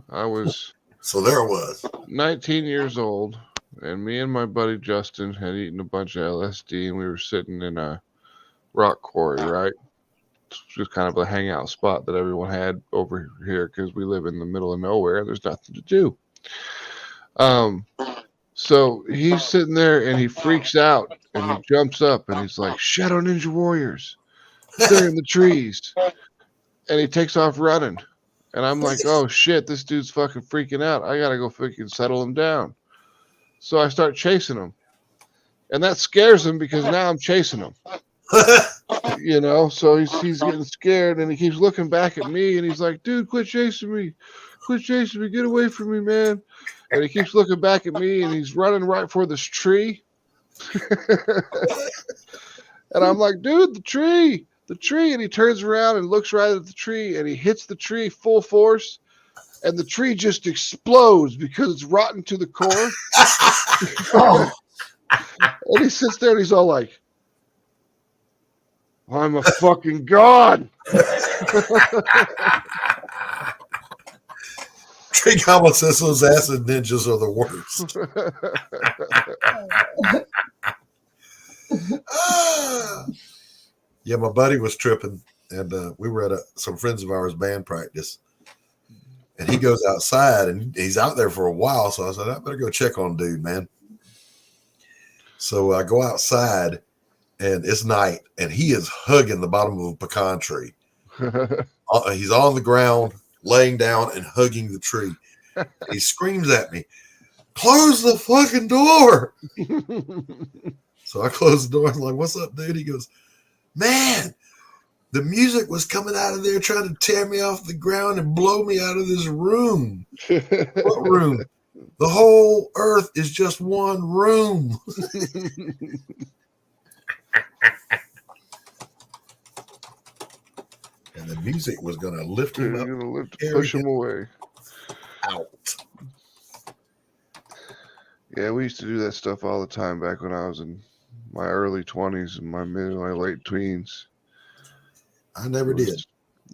So there it was. 19 years old, and me and my buddy Justin had eaten a bunch of LSD, and we were sitting in a rock quarry, right? It's just kind of a hangout spot that everyone had over here because we live in the middle of nowhere and there's nothing to do. So he's sitting there and he freaks out and he jumps up and he's like, "Shadow Ninja Warriors, they're in the trees." And he takes off running. And I'm like, "Oh shit, this dude's fucking freaking out. I gotta go fucking settle him down." So I start chasing him. And that scares him because now I'm chasing him. You know, so he's getting scared and he keeps looking back at me and he's like, "Dude, quit chasing me. Quit chasing me. Get away from me, man." And he keeps looking back at me and he's running right for this tree. And I'm like, "Dude, the tree. And he turns around and looks right at the tree and he hits the tree full force and the tree just explodes because it's rotten to the core. And he sits there and he's all like, "I'm a fucking god." Tree Goblin says those acid ninjas are the worst. Yeah, my buddy was tripping, and we were at some friends of ours' band practice, and he goes outside, and he's out there for a while, so I said, "I better go check on dude, man." So I go outside, and it's night, and he is hugging the bottom of a pecan tree. He's on the ground, laying down and hugging the tree. And he screams at me, "Close the fucking door." So I close the door. I'm like, "What's up, dude?" He goes, "Man, the music was coming out of there trying to tear me off the ground and blow me out of this room." "What room?" "The whole earth is just one room." And the music was going to lift him up, push him away. Out. Yeah, we used to do that stuff all the time back when I was in my early 20s and my late tweens. I never did.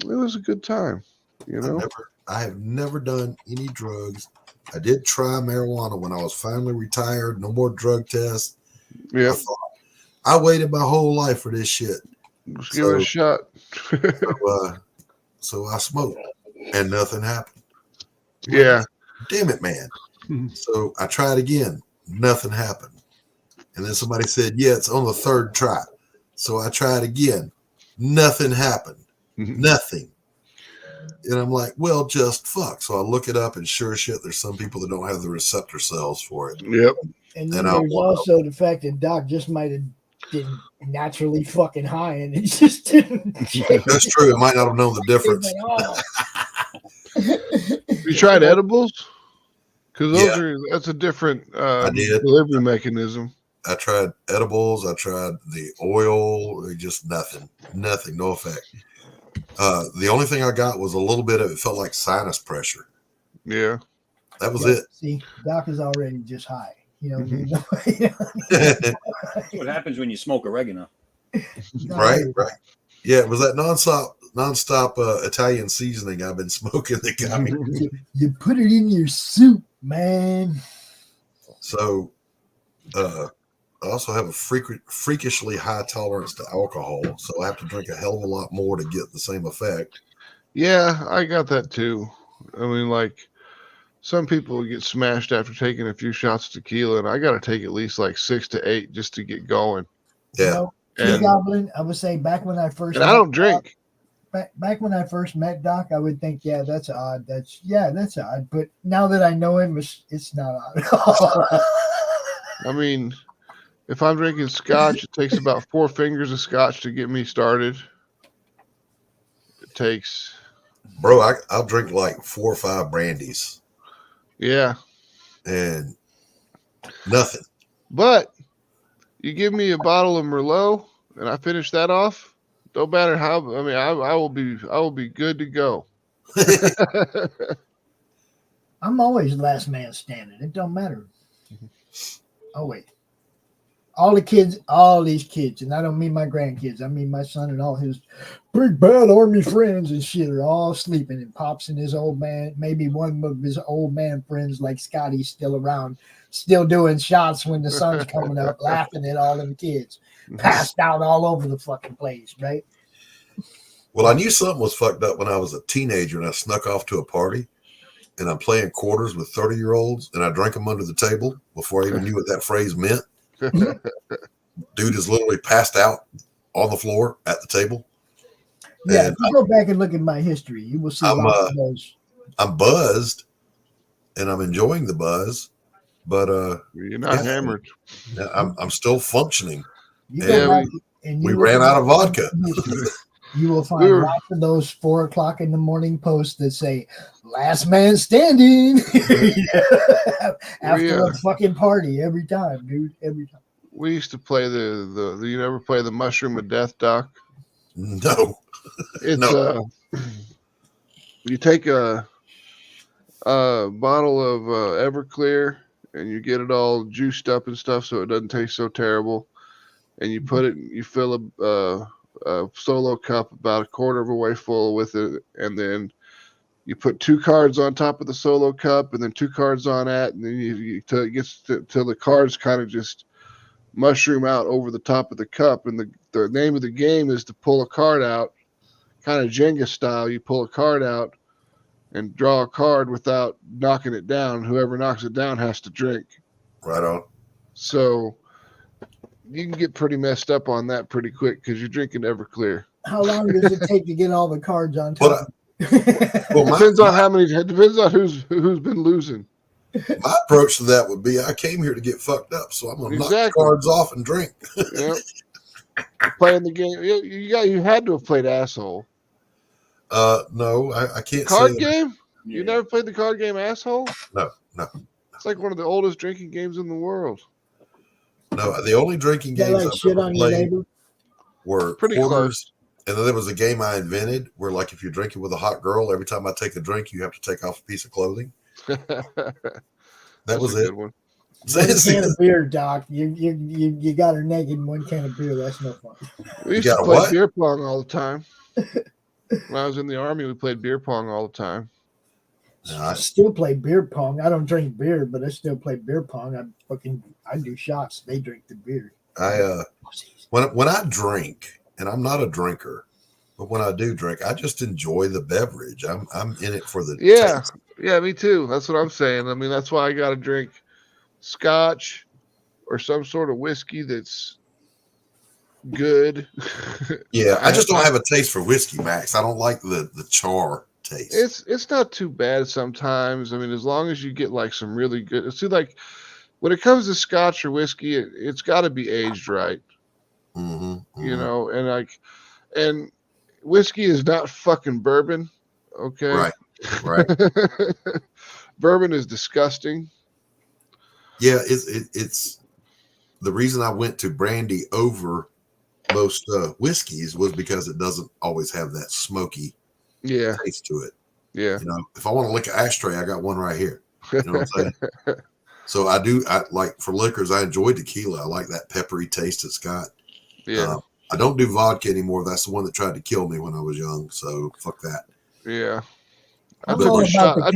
It was a good time, you know. I have never done any drugs. I did try marijuana when I was finally retired. No more drug tests. Yeah. I waited my whole life for this shit. Let's give it a shot. So I smoked and nothing happened. Yeah. Damn it, man. So I tried again. Nothing happened. And then somebody said, "Yeah, it's on the third try." So I tried again. Nothing happened. Nothing. And I'm like, well, just fuck. So I look it up, and sure as shit, there's some people that don't have the receptor cells for it. Yep. And then there's also the fact that Doc just might have been naturally fucking high, and it just didn't. That's true. I might not have known the difference. You tried edibles? Because that's a different delivery mechanism. edibles. I tried the oil. Just nothing, no effect. The only thing I got was a little bit of it felt like sinus pressure. Yeah. That was it. See, Doc is already just high. You know, That's what happens when you smoke oregano. Right. Yeah, it was that nonstop Italian seasoning I've been smoking that got me. You put it in your soup, man. So, I also have a freakishly high tolerance to alcohol, so I have to drink a hell of a lot more to get the same effect. Yeah, I got that too. I mean, like, some people get smashed after taking a few shots of tequila, and I got to take at least like 6 to 8 just to get going. Yeah. You know, And- Goblin, I would say back when I first And I don't drink. Back when I first met Doc, I would think, yeah, that's odd. That's odd. But now that I know him, it's not odd at all. I mean, if I'm drinking scotch, it takes about 4 fingers of scotch to get me started. It takes. Bro, I'll drink like 4 or 5 brandies. Yeah. And nothing. But you give me a bottle of Merlot and I finish that off, don't matter how. I mean, I will be good to go. I'm always last man standing. It don't matter. Oh wait, all these kids, and I don't mean my grandkids. I mean my son and all his big bad army friends and shit are all sleeping. And Pops and his old man, maybe one of his old man friends like Scotty's still around, still doing shots when the sun's coming up, laughing at all them kids, passed out all over the fucking place, right? Well, I knew something was fucked up when I was a teenager and I snuck off to a party and I'm playing quarters with 30-year-olds and I drank them under the table before I even knew what that phrase meant. Dude is literally passed out on the floor at the table. Yeah, And if you go back and look at my history, you will see lots of those. I'm buzzed and I'm enjoying the buzz, but you're not hammered. I'm still functioning. We ran out of vodka. You will find lots of those 4 o'clock in the morning posts that say "last man standing" after a fucking party every time, dude. Every time. We used to play the you never play the Mushroom of Death, Doc? No. It's you take a bottle of Everclear and you get it all juiced up and stuff so it doesn't taste so terrible, and you put it, you fill a solo cup about a quarter of a way full with it, and then you put 2 cards on top of the solo cup and then 2 cards on that, and then you till it gets till the cards kind of just mushroom out over the top of the cup. And the name of the game is to pull a card out, kind of Jenga style. You pull a card out and draw a card without knocking it down. Whoever knocks it down has to drink. Right on. So you can get pretty messed up on that pretty quick because you're drinking Everclear. How long does it take to get all the cards on top? Well, depends on how many. It depends on who's been losing. My approach to that would be: I came here to get fucked up, so I'm gonna knock the cards off and drink. Yep. Playing the game, you had to have played Asshole. No, I can't. Card game? You never played the card game Asshole? No. It's like one of the oldest drinking games in the world. No, the only drinking games like I've shit ever on your played neighbor? were Pretty quarters. close. And then there was a game I invented where, like, if you're drinking with a hot girl, every time I take a drink, you have to take off a piece of clothing. That was a it. good one. One can of beer, Doc. You got her naked in 1 can of beer. That's no fun. We used to play beer pong all the time. When I was in the Army, we played beer pong all the time. I still play beer pong. I don't drink beer, but I still play beer pong. I do shots. They drink the beer. When I drink, and I'm not a drinker, but when I do drink, I just enjoy the beverage. I'm in it for the taste. Yeah, me too. That's what I'm saying. I mean, that's why I got to drink scotch or some sort of whiskey that's good. Yeah, I just don't have a taste for whiskey, Max. I don't like the char taste. It's not too bad sometimes. I mean, as long as you get like some really good. See, like when it comes to scotch or whiskey, it's got to be aged right. You know, and whiskey is not fucking bourbon. Okay. Right. Bourbon is disgusting. Yeah, it's the reason I went to brandy over most whiskeys was because it doesn't always have that smoky taste to it. Yeah. You know, if I want to lick an ashtray, I got one right here. You know what I'm saying? So I like for liquors, I enjoy tequila. I like that peppery taste it's got. Yeah. I don't do vodka anymore. That's the one that tried to kill me when I was young. So fuck that. Yeah. I I'm took all a about shot. the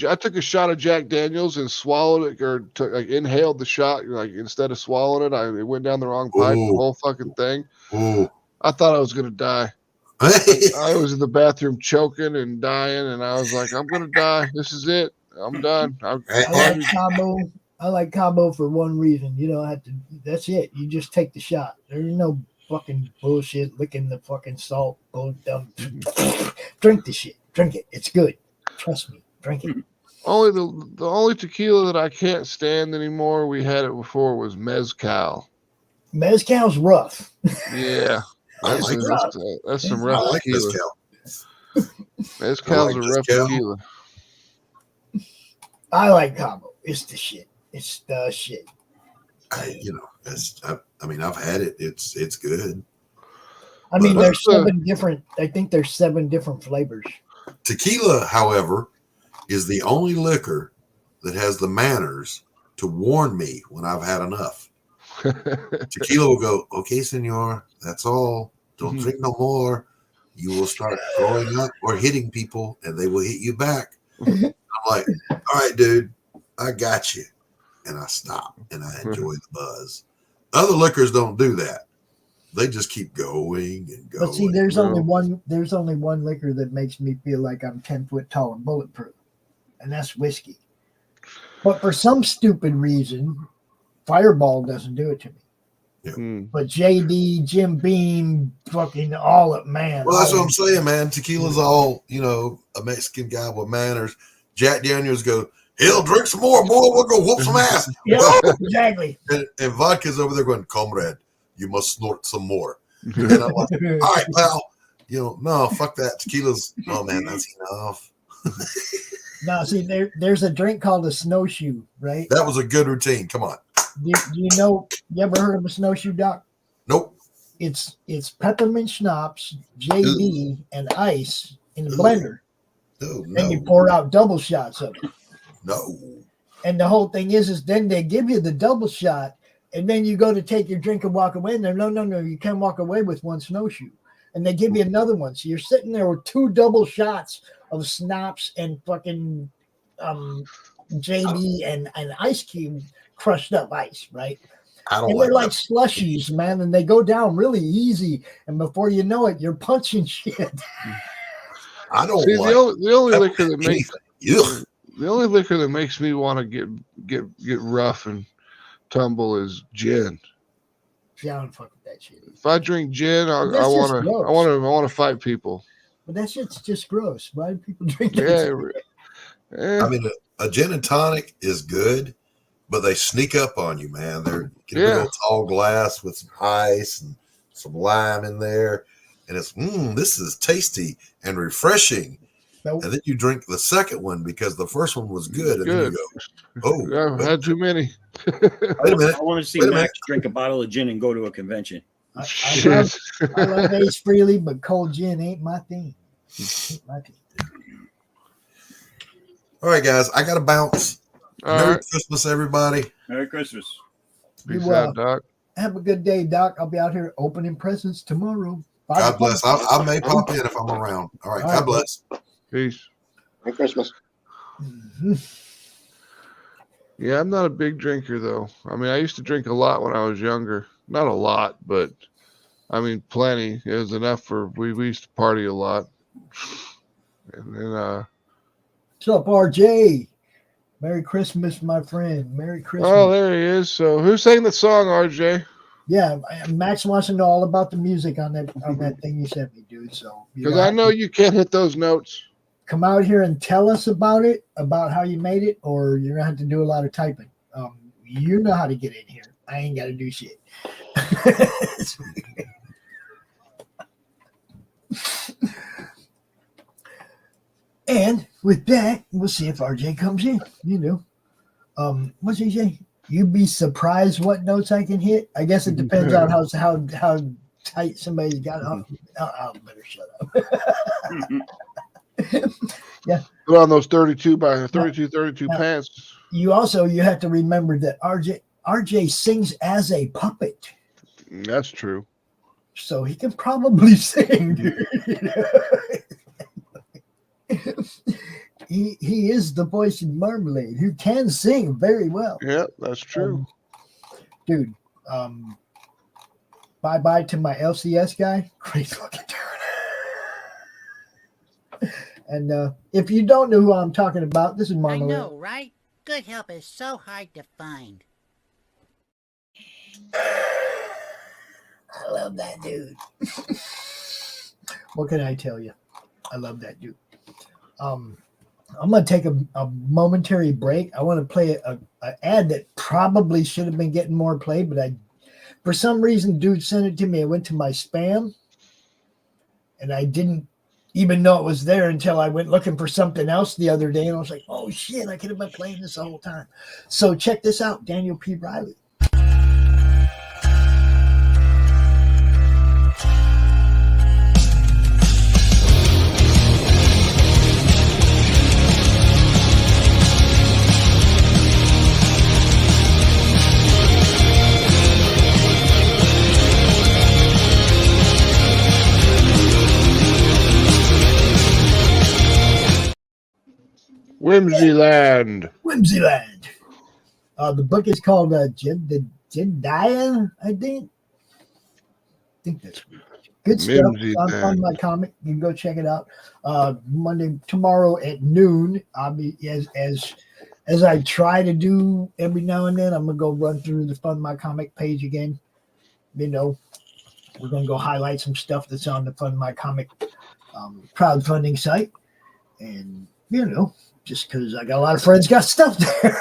I took a shot of Jack Daniels and swallowed it, or inhaled the shot. Like instead of swallowing it, it went down the wrong pipe. The whole fucking thing. Ooh. I thought I was gonna die. I was in the bathroom choking and dying, and I was like, "I'm gonna die. This is it. I'm done." I like Cabo. I like Cabo for one reason. You don't have to. That's it. You just take the shot. There's no fucking bullshit licking the fucking salt. Go down. Drink the shit. Drink it. It's good. Trust me. Drink it. Only the only tequila that I can't stand anymore. We had it before was mezcal. Mezcal's rough. Yeah, that's some rough I like tequila. mezcal. Mezcal's a rough tequila. I like Cabo. It's the shit. It's the shit. I mean, I've had it. It's good. I mean, But- there's 7 different. I think there's 7 different flavors. Tequila, however, is the only liquor that has the manners to warn me when I've had enough. Tequila will go, okay, senor, that's all. Don't drink no more. You will start throwing up or hitting people, and they will hit you back. I'm like, all right, dude, I got you. And I stop, and I enjoy the buzz. Other liquors don't do that. They just keep going and going. But see, there's only one. There's only one liquor that makes me feel like I'm 10 foot tall and bulletproof, and that's whiskey. But for some stupid reason, Fireball doesn't do it to me. But JD, Jim Beam, fucking all up, man. Well, that's what I'm saying, man. Tequila's all, a Mexican guy with manners. Jack Daniels go, hell, drink some more, boy. We'll go whoop some ass. Yeah, exactly. And vodka's over there going, comrade, you must snort some more. And I'm like, all right, pal. No, fuck that. Tequila's, oh, man, that's enough. Now, see, there's a drink called a snowshoe, right? That was a good routine. Come on. Do you ever heard of a snowshoe, Doc? Nope. It's peppermint schnapps, JD, and ice in the blender. No. And you pour out double shots of it. No. And the whole thing is then they give you the double shot, and then you go to take your drink and walk away. And they're, no, you can't walk away with one snowshoe. And they give you another one. So you're sitting there with 2 double shots of schnapps and fucking JD and ice cube, crushed up ice, right? And they're like slushies, man, and they go down really easy. And before you know it, you're punching shit. I don't See, like the only liquor that makes Ugh. the only liquor that makes me want to get rough and tumble is gin. See, I don't fuck with that shit. If I drink gin, I That's just want to fight people. But that shit's just gross. Why do people drink that? Yeah. I mean, a gin and tonic is good, but they sneak up on you, man. They're get a big old tall glass with some ice and some lime in there, and it's this is tasty and refreshing. Nope. And then you drink the second one because the first one was good, and then you go, I've had too many. Wait a minute. I want to see Max drink a bottle of gin and go to a convention. I love Ace Freely, but cold gin ain't my thing. All right, guys, I got to bounce. Merry Christmas, everybody. Merry Christmas. Peace out, Doc. Have a good day, Doc. I'll be out here opening presents tomorrow. God bless. I may pop in if I'm around. All right. God bless. Peace. Merry Christmas. Mm-hmm. Yeah, I'm not a big drinker, though. I mean, I used to drink a lot when I was younger. Not a lot, but I mean, plenty. It was enough for we used to party a lot. And then What's up, RJ? Merry Christmas, my friend. Merry Christmas. Oh, there he is. So who sang the song, RJ? Yeah, Max wants to know all about the music on that thing you sent me, dude. So because I know you can't hit those notes. Come out here and tell us about it, about how you made it, or you're gonna have to do a lot of typing. You know how to get in here. I ain't got to do shit. And with that, we'll see if RJ comes in. What's he say? You'd be surprised what notes I can hit. I guess it depends on how tight somebody's got. I better shut up. Yeah. Put on those 32 by 32 pants. You have to remember that RJ sings as a puppet. That's true. So he can probably sing, dude. He is the voice in Marmalade who can sing very well. Yeah, that's true. Dude, bye-bye to my LCS guy. Great looking dude. And if you don't know who I'm talking about, this is Marmalade. I know, right? Good help is so hard to find. I love that dude. What can I tell you? I love that dude. I'm going to take a momentary break. I want to play an ad that probably should have been getting more play, but for some reason, dude sent it to me. I went to my spam, and I didn't even know it was there until I went looking for something else the other day, and I was like, oh, shit, I could have been playing this the whole time. So check this out, Daniel P. Riley. Whimsyland. The book is called Jedediah, I think. I think that's good stuff. On my comic. You can go check it out. Tomorrow at noon. I'll be as I try to do every now and then. I'm gonna go run through the Fund My Comic page again. You know, we're gonna go highlight some stuff that's on the Fund My Comic crowdfunding site, and you know. Just because I got a lot of friends got stuff there.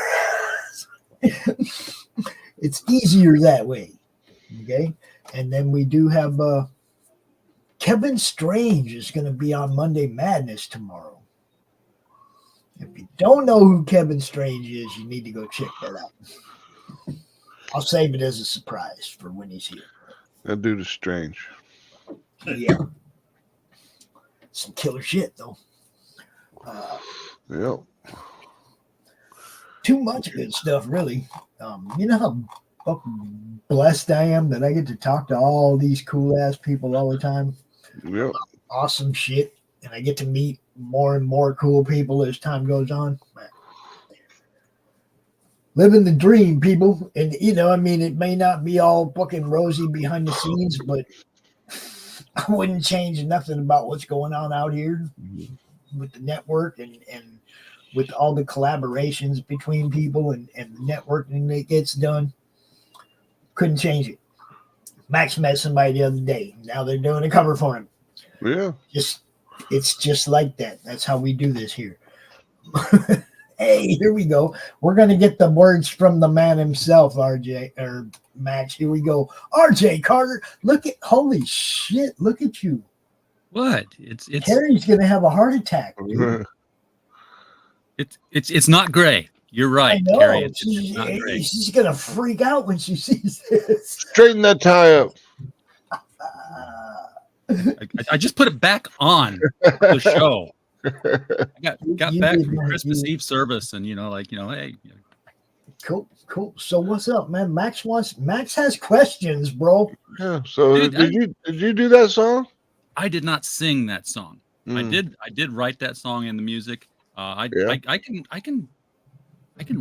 It's easier that way. Okay. And then we do have Kevin Strange is going to be on Monday Madness tomorrow. If you don't know who Kevin Strange is, you need to go check that out. I'll save it as a surprise for when he's here. That dude is strange. Yeah. Some killer shit, though. Yep. Too much good stuff, really. You know how fucking blessed I am that I get to talk to all these cool ass people all the time. Yep. Awesome shit, and I get to meet more and more cool people as time goes on. Living the dream, people. And you know, I mean, it may not be all fucking rosy behind the scenes, but I wouldn't change nothing about what's going on out here with the network and with all the collaborations between people and the networking that gets done. Couldn't change it. Max met somebody the other day. Now they're doing a cover for him. Yeah. It's just like that. That's how we do this here. Hey, here we go. We're going to get the words from the man himself, RJ, or Max. Here we go. RJ Carter, holy shit, look at you. What? Terry's going to have a heart attack, dude. It's not gray. You're right, Terry. It's not gray. She's going to freak out when she sees this. Straighten that tie up. I just put it back on the show. I got back from Christmas Eve service, and hey. Cool. So what's up, man? Max has questions, bro. Yeah. So did you do that song? I did not sing that song. I did write that song and the music. I can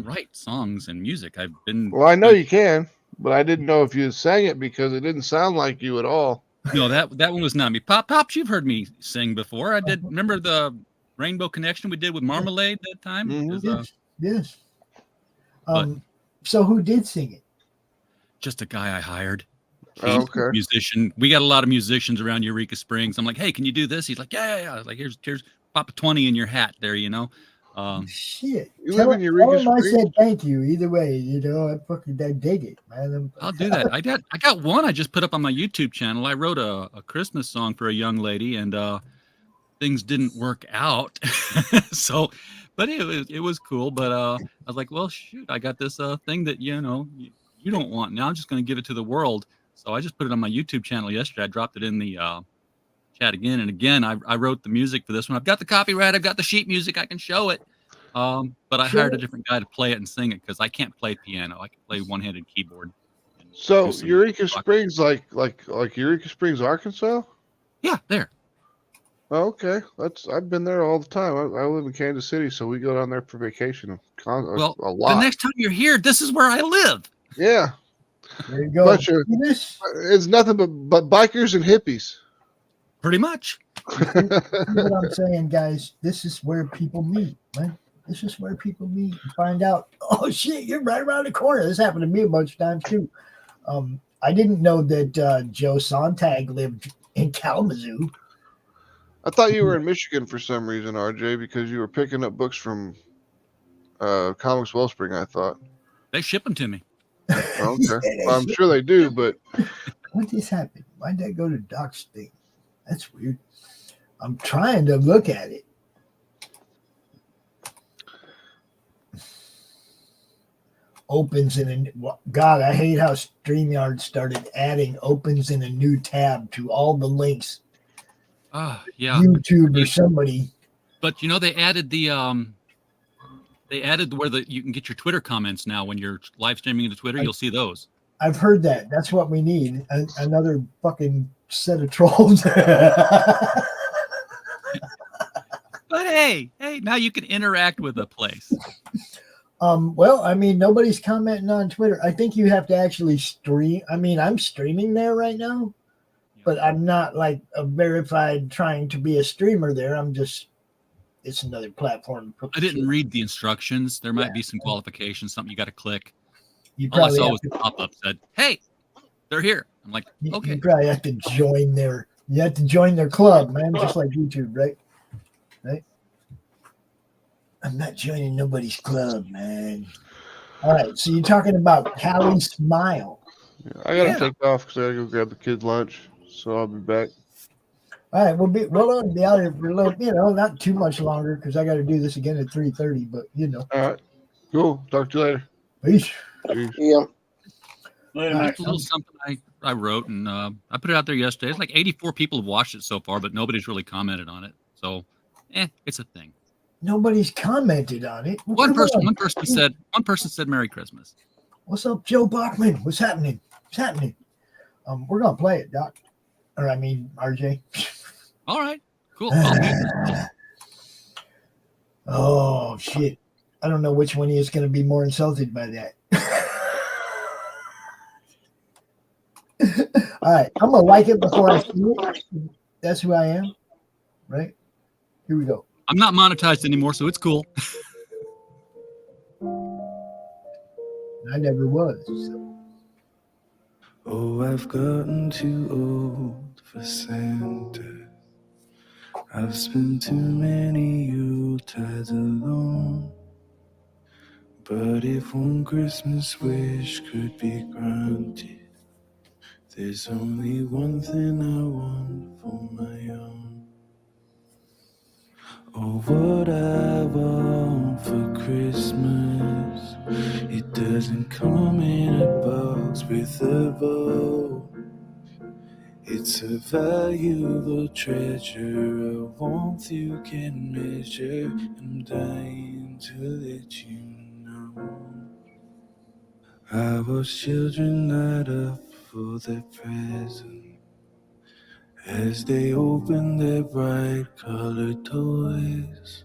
write songs and music. Well, I know you can, but I didn't know if you sang it because it didn't sound like you at all. No, that one was not me. Pops, you've heard me sing before. I did. Remember the Rainbow Connection we did with Marmalade that time? Yes. So who did sing it? Just a guy I hired. Okay. Musician. We got a lot of musicians around Eureka Springs. I'm like, hey, can you do this? He's like, yeah. I was like, here's pop a 20 in your hat there, Shit. Tell him I said thank you. Either way, I dig it, man. I'll do that. I got one I just put up on my YouTube channel. I wrote a Christmas song for a young lady, and things didn't work out. So But it was cool. But I was like, well, shoot, I got this thing that you don't want. Now I'm just going to give it to the world. So I just put it on my YouTube channel yesterday. I dropped it in the chat again and again. I wrote the music for this one. I've got the copyright. I've got the sheet music. I can show it. But I hired a different guy to play it and sing it because I can't play piano. I can play one-handed keyboard. So Eureka Springs, like Eureka Springs, Arkansas? Yeah, there. Oh, okay, I've been there all the time. I live in Kansas City, so we go down there for vacation a lot. The next time you're here, this is where I live. Yeah. There you go. It's nothing but bikers and hippies. Pretty much. See what I'm saying, guys? This is where people meet, man. This is where people meet and find out, oh shit, you're right around the corner. This happened to me a bunch of times too. I didn't know that Joe Sontag lived in Kalamazoo. I thought you were in Michigan for some reason, RJ, because you were picking up books from Comics Wellspring, I thought. They ship them to me. Okay. Well, I'm sure they do, but... What just happened? Why'd that go to Doc's thing? That's weird. I'm trying to look at it. Opens in a... God, I hate how StreamYard started adding opens in a new tab to all the links. Yeah. YouTube or somebody. But they added the where you can get your Twitter comments now when you're live streaming into Twitter. You'll see those. I've heard that. That's what we need. Another fucking set of trolls. But hey, now you can interact with the place. Well, I mean, nobody's commenting on Twitter. I think you have to actually stream. I mean, I'm streaming there right now, but I'm not like a verified trying to be a streamer there. I'm just, it's another platform. I didn't read the instructions. There might be some qualifications, something you got to click. All I saw was the pop-up said, hey, they're here. I'm like, okay. You probably have to join their club, man, just like YouTube, right? Right? I'm not joining nobody's club, man. All right, so you're talking about Callie Smile. Yeah, I gotta take off because I gotta go grab the kids' lunch, so I'll be back. All right, we'll be out here for a little, not too much longer because I got to do this again at 3:30. But All right, cool. Talk to you later. Peace. Yeah. It's a little something I wrote and I put it out there yesterday. It's like 84 people have watched it so far, but nobody's really commented on it. So, it's a thing. Nobody's commented on it. One person said Merry Christmas. What's up, Joe Bachman? What's happening? We're gonna play it, Doc. Or I mean, RJ. All right, cool. Oh shit! I don't know which one is going to be more insulted by that. All right, I'm gonna like it before I see it. That's who I am, right? Here we go. I'm not monetized anymore, so it's cool. I never was. So. Oh, I've gotten too old for Santa. I've spent too many Yuletides alone. But if one Christmas wish could be granted, there's only one thing I want for my own. Oh, what I want for Christmas, it doesn't come in a box with a bow. It's a valuable treasure, a warmth you can measure. I'm dying to let you know. I watch children light up for their presents as they open their bright colored toys.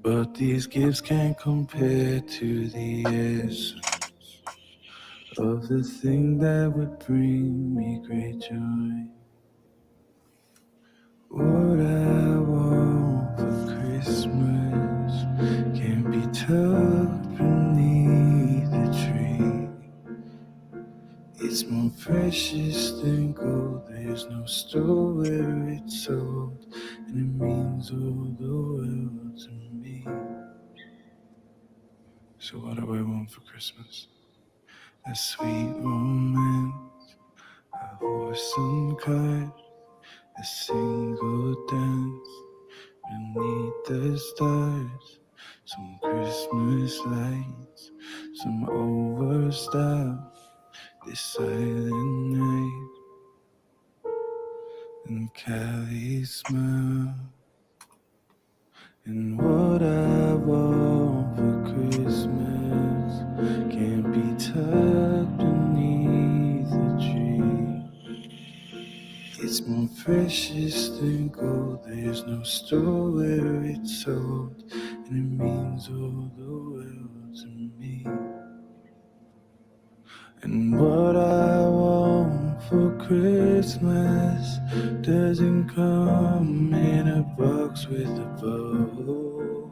But these gifts can't compare to the essence of the thing that would bring me great joy. What I want for Christmas can't be tucked beneath the tree. It's more precious than gold. There's no store where it's sold, and it means all the world to me. So what do I want for Christmas? A sweet romance, a horse and cart, a single dance beneath the stars, some Christmas lights, some overstuff, this silent night, and Callie's smile. And what I want for Christmas can't be tucked beneath the tree. It's more precious than gold. There's no store where it's sold, and it means all the world to me. And what I want for Christmas doesn't come in a box with a bow.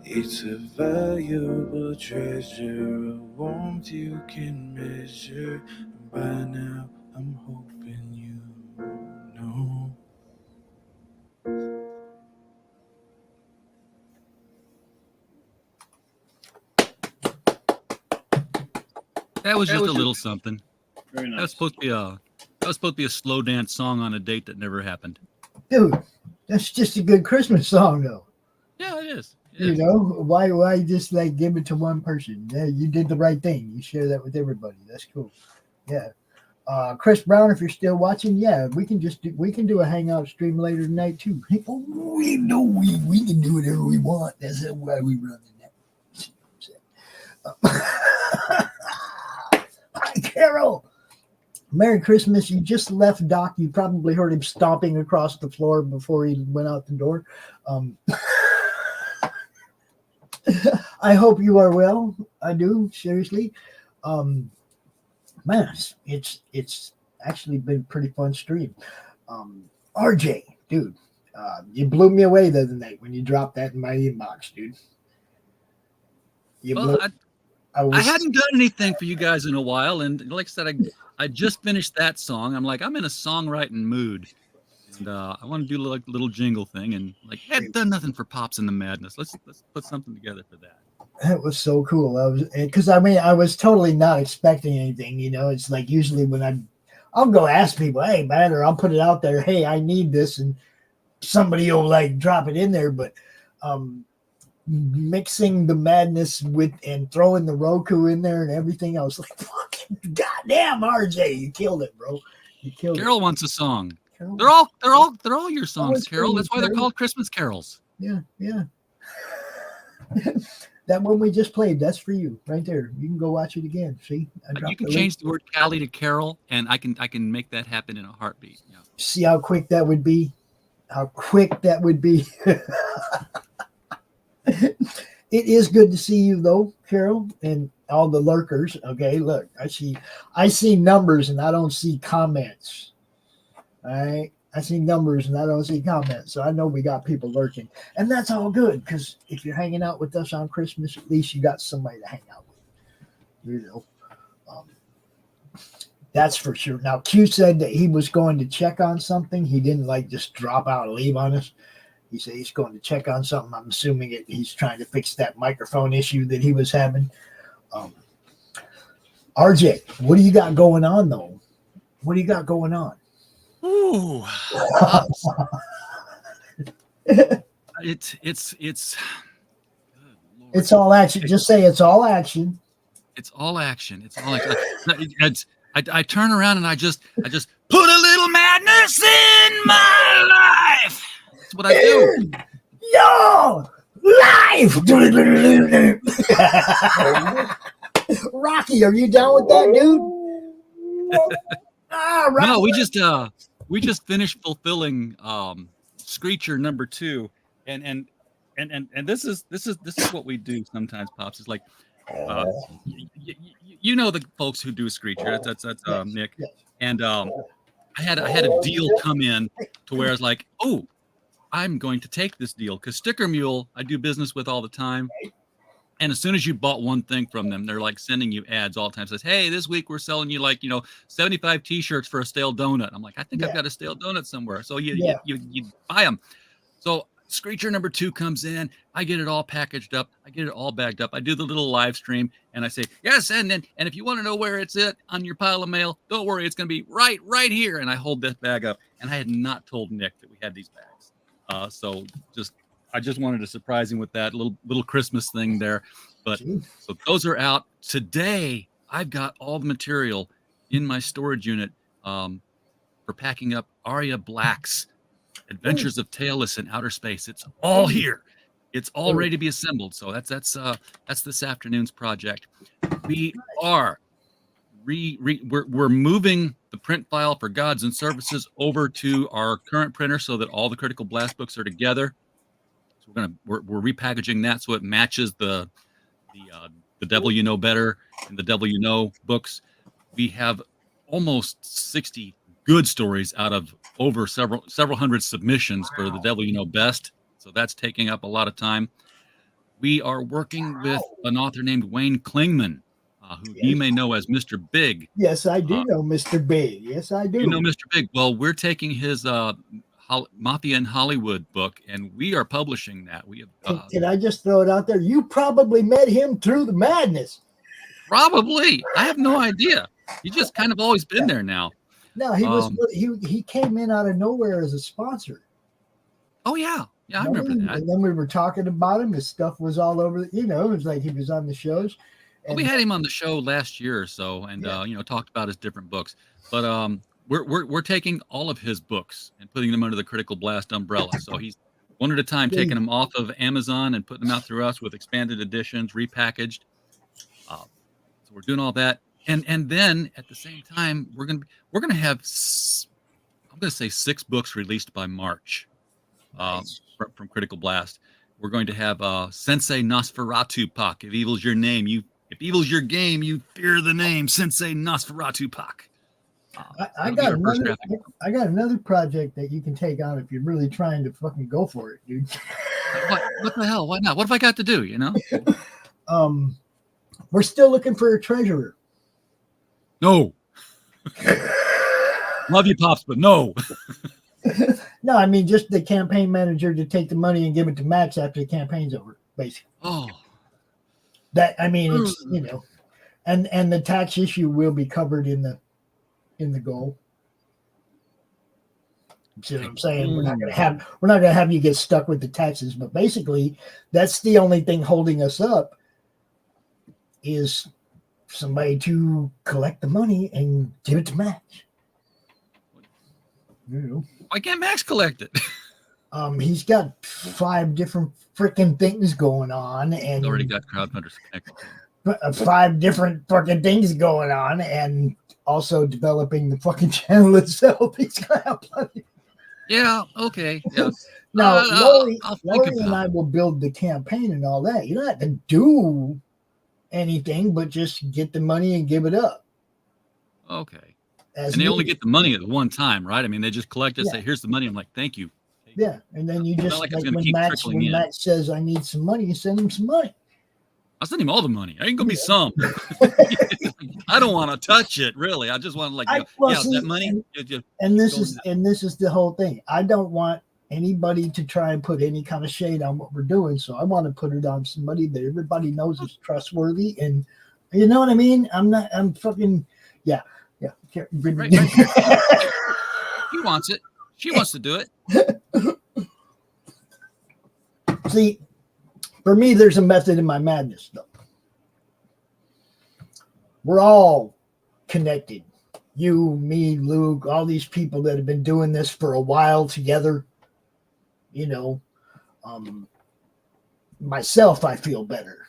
It's a valuable treasure, a warmth you can measure. And by now, I'm hoping you know. That was just a little something. Very That was nice. supposed to be a slow dance song on a date that never happened. Dude, that's just a good Christmas song, though. Yeah, it is. You know, why just like give it to one person? Yeah, you did the right thing. You share that with everybody. That's cool. Yeah. Chris Brown, if you're still watching, yeah, we can do a hangout stream later tonight too. Hey, oh, we know we can do whatever we want. That's why we run the net. Hi, Carol. Merry Christmas. You just left Doc. You probably heard him stomping across the floor before he went out the door. I hope you are well. I do, seriously. Man, it's actually been a pretty fun stream. RJ, dude, you blew me away the other night when you dropped that in my inbox, dude. I hadn't done anything for you guys in a while, and like I said, I just finished that song. I'm like, I'm in a songwriting mood, and I want to do like a little jingle thing, and like, hadn't done nothing for Pops in the Madness. Let's put something together for that. That was so cool. I was totally not expecting anything. You know, it's like usually when I'll go ask people, hey man, or I'll put it out there, hey, I need this, and somebody will like drop it in there, but mixing the madness with and throwing the ROKU in there and everything, I was like, fucking goddamn RJ, you killed it, bro. You killed it. Carol wants a song. Carol? They're all your songs, Carol. That's why they're called Christmas carols. Yeah. That one we just played, that's for you right there. You can go watch it again. See, You can change the word Callie to Carol, and I can make that happen in a heartbeat. Yeah. See how quick that would be? How quick that would be. It is good to see you though, Carol, and all the lurkers. Okay, look, I see numbers and I don't see comments. All right. I see numbers and I don't see comments. So I know we got people lurking. And that's all good, because if you're hanging out with us on Christmas, at least you got somebody to hang out with. You know. That's for sure. Now, Q said that he was going to check on something. He didn't like just drop out and leave on us. He said he's going to check on something. I'm assuming he's trying to fix that microphone issue that he was having. RJ, what do you got going on, though? What do you got going on? Ooh. It's all action. Just say it's all action. It's all action. It's all action. I turn around and I just put a little madness in my life. That's what I do. Yo, life. Rocky, are you down with that, dude? No, we just finished fulfilling Screecher number 2, and this is what we do sometimes, Pops. It's like you know the folks who do Screecher. That's Nick. Yes. And I had a deal come in to where I was like, oh, I'm going to take this deal because Sticker Mule I do business with all the time. And as soon as you bought one thing from them, they're like sending you ads all the time. Says, hey, this week we're selling you 75 T-shirts for a stale donut. I'm like, I think I've got a stale donut somewhere. So you buy them. So Screecher number 2 comes in. I get it all packaged up. I get it all bagged up. I do the little live stream and I say, yes. And if you want to know where it's at on your pile of mail, don't worry. It's going to be right here. And I hold that bag up. And I had not told Nick that we had these bags. So just I just wanted to surprise him with that little Christmas thing there. But so those are out today. I've got all the material in my storage unit for packing up Arya Black's Adventures of Tailless in Outer Space. It's all here. It's all ready to be assembled. So that's this afternoon's project. We are we're moving the print file for Gods and Services over to our current printer so that all the Critical Blast books are together. So we're repackaging that so it matches the Devil You Know Better and the Devil You Know books. We have almost 60 good stories out of over several hundred submissions for the Devil You Know Best. So that's taking up a lot of time. We are working with an author named Wayne Klingman, who you may know as Mr. Big. Yes, I do know Mr. Big. Yes, I do. You know Mr. Big. Well, we're taking his Mafia in Hollywood book, and we are publishing that. We have. Can I just throw it out there? You probably met him through the madness. Probably. I have no idea. He's just kind of always been there now. No, he came in out of nowhere as a sponsor. Oh yeah. Yeah, I remember that. And then we were talking about him. His stuff was all over. It was like he was on the shows. And we had him on the show last year or so, and talked about his different books. But we're taking all of his books and putting them under the Critical Blast umbrella. So he's one at a time taking them off of Amazon and putting them out through us with expanded editions, repackaged. So we're doing all that, and then at the same time we're gonna have 6 books released by March. From Critical Blast. We're going to have Sensei Nosferatu Pak. If evil's your name, if evil's your game, you fear the name Sensei Nosferatu Pak. I got another project that you can take on if you're really trying to fucking go for it, dude. What the hell? Why not? What have I got to do? We're still looking for a treasurer. No. Love you, Pops, but no. No, I mean just the campaign manager to take the money and give it to Max after the campaign's over, basically. Oh, it's and the tax issue will be covered in the goal. See what I'm saying? We're not gonna have you get stuck with the taxes, but basically that's the only thing holding us up is somebody to collect the money and give it to Max. Why can't Max collect it? He's got 5 different freaking things going on, and he's already got crowdfunders connected. 5 different fucking things going on, and also developing the fucking channel itself. He's got to have plenty. Yeah. Okay. Yeah. Now, Laurie and I will build the campaign and all that. You don't have to do anything, but just get the money and give it up. Okay. And they only get the money at one time, right? I mean, they just collect it, say, here's the money. I'm like, thank you. Yeah. And then you just, when Max says, I need some money, you send him some money. I'll send him all the money. I ain't going to be some. I don't want to touch it, really. I just want to that money. And this is the whole thing. I don't want anybody to try and put any kind of shade on what we're doing. So I want to put it on somebody that everybody knows is trustworthy. And you know what I mean? I'm fucking, yeah. Right. He wants it. She wants to do it. See, for me, there's a method in my madness, though. We're all connected. You, me, Luke, all these people that have been doing this for a while together. Myself, I feel better.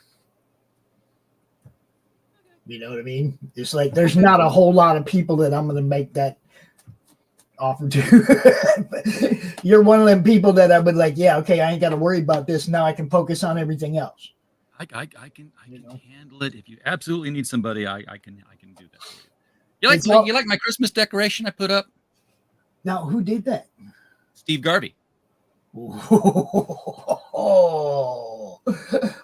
You know what I mean? It's like there's not a whole lot of people that I'm going to make that offer to. You're one of them people that I would like, yeah, okay, I ain't got to worry about this. Now I can focus on everything else. I can handle it. If you absolutely need somebody, I can do that. You like my Christmas decoration I put up? Now, who did that? Steve Garvey. Oh,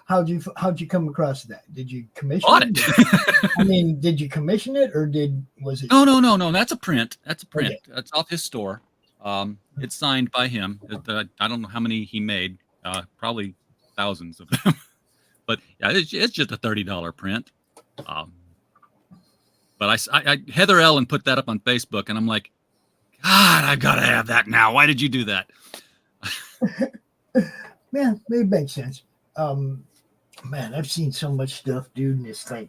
how'd you come across that? Did you commission it? I mean, did you commission it or was it? No. That's a print. Okay. That's off his store. It's signed by him. I don't know how many he made. Probably thousands of them. But yeah, it's just a $30 print. But I Heather Ellen put that up on Facebook, and I'm like, God, I gotta have that now. Why did you do that? Yeah, it makes sense. Man, I've seen so much stuff, dude, and it's like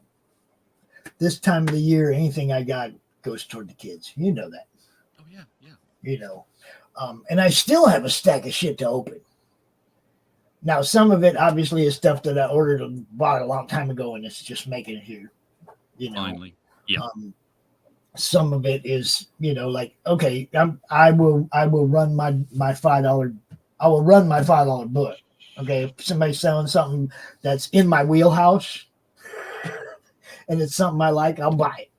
this time of the year, anything I got goes toward the kids. You know that. Oh yeah, yeah. You know, and I still have a stack of shit to open. Now, some of it obviously is stuff that I ordered and bought a long time ago, and it's just making it here. You know, Finally, yeah. Some of it is, you know, like, okay, I will run my $5. I will run my $5 book. Okay, if somebody's selling something that's in my wheelhouse and it's something I like, I'll buy it.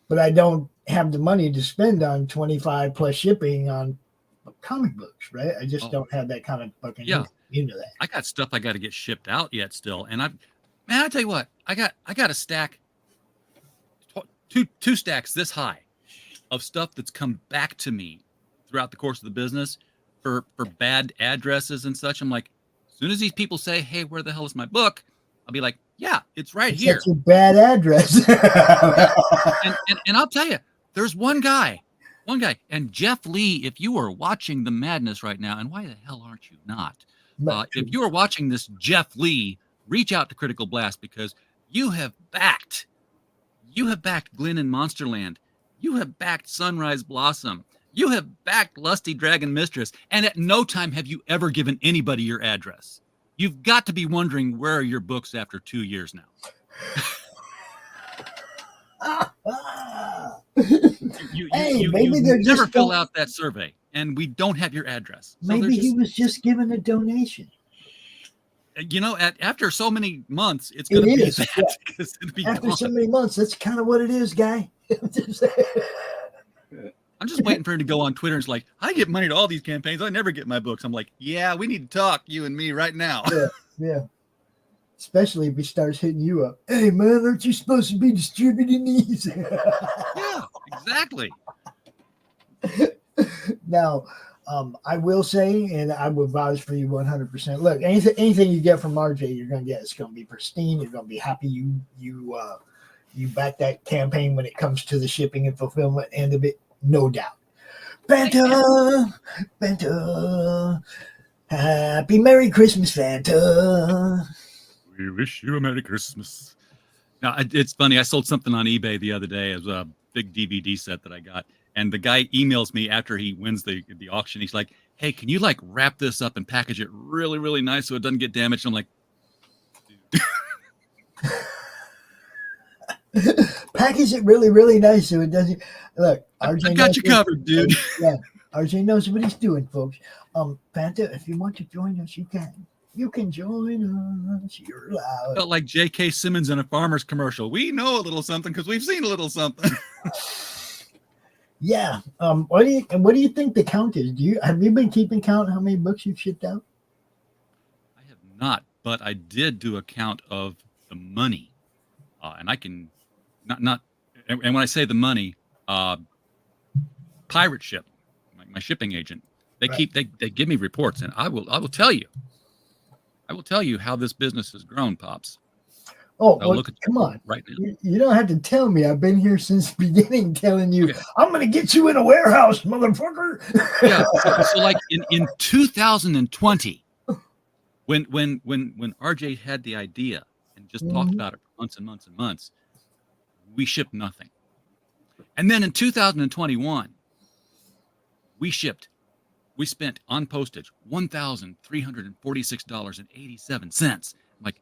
But I don't have the money to spend on 25 plus shipping on comic books, right? I just don't have that kind of fucking. Yeah, you know that. I got stuff I got to get shipped out yet still, and I tell you what, I got a stack, two stacks this high of stuff that's come back to me throughout the course of the business for bad addresses and such. I'm like, as soon as these people say, "Hey, where the hell is my book?" I'll be like, "Yeah, it's right here." That's a bad address. and I'll tell you, there's one guy, and Jeff Lee. If you are watching the madness right now, and why the hell aren't you not? If you are watching this, Jeff Lee, reach out to Critical Blast because you have backed Glenn in Monsterland. You have backed Sunrise Blossom. You have backed Lusty Dragon Mistress. And at no time have you ever given anybody your address. You've got to be wondering, where are your books after 2 years now? you never fill out that survey, and we don't have your address. So maybe he was just given a donation. You know, after so many months, it's going to be that. It's gonna be after gone. so many months, that's kind of what it is, guy. I'm just waiting for him to go on Twitter and it's like, I get money to all these campaigns. I never get my books. I'm like, yeah, we need to talk, you and me, right now. Yeah. Especially if he starts hitting you up. Hey, man, aren't you supposed to be distributing these? Yeah, exactly. Now, I will say, and I will vouch for you 100%. Look, anything you get from RJ, you're going to get. It's going to be pristine. You're going to be happy you back that campaign when it comes to the shipping and fulfillment end of it. No doubt. Fanta, happy Merry Christmas, Fanta. We wish you a Merry Christmas. Now, it's funny. I sold something on eBay the other day as a big DVD set that I got. And the guy emails me after he wins the auction. He's like, hey, can you like wrap this up and package it really, really nice so it doesn't get damaged? I'm like, package it really, really nice so it doesn't. Look, RJ I got you covered, dude. Yeah, RJ knows what he's doing, folks. Fanta, if you want to join us, you can. You can join us. You're allowed. Felt like J.K. Simmons in a Farmer's commercial. We know a little something because we've seen a little something. Yeah. What do you think the count is? Have you been keeping count how many books you've shipped out? I have not, but I did do a count of the money, and I can not. And when I say the money, Pirate Ship, my shipping agent, they give me reports, and I will tell you. I will tell you how this business has grown, Pops. Oh, well, come on. Right now. You don't have to tell me. I've been here since the beginning telling you, okay. I'm going to get you in a warehouse, motherfucker. Yeah. So like in 2020, when RJ had the idea and just talked about it for months and months and months, we shipped nothing. And then in 2021, we spent on postage $1,346.87. I'm like,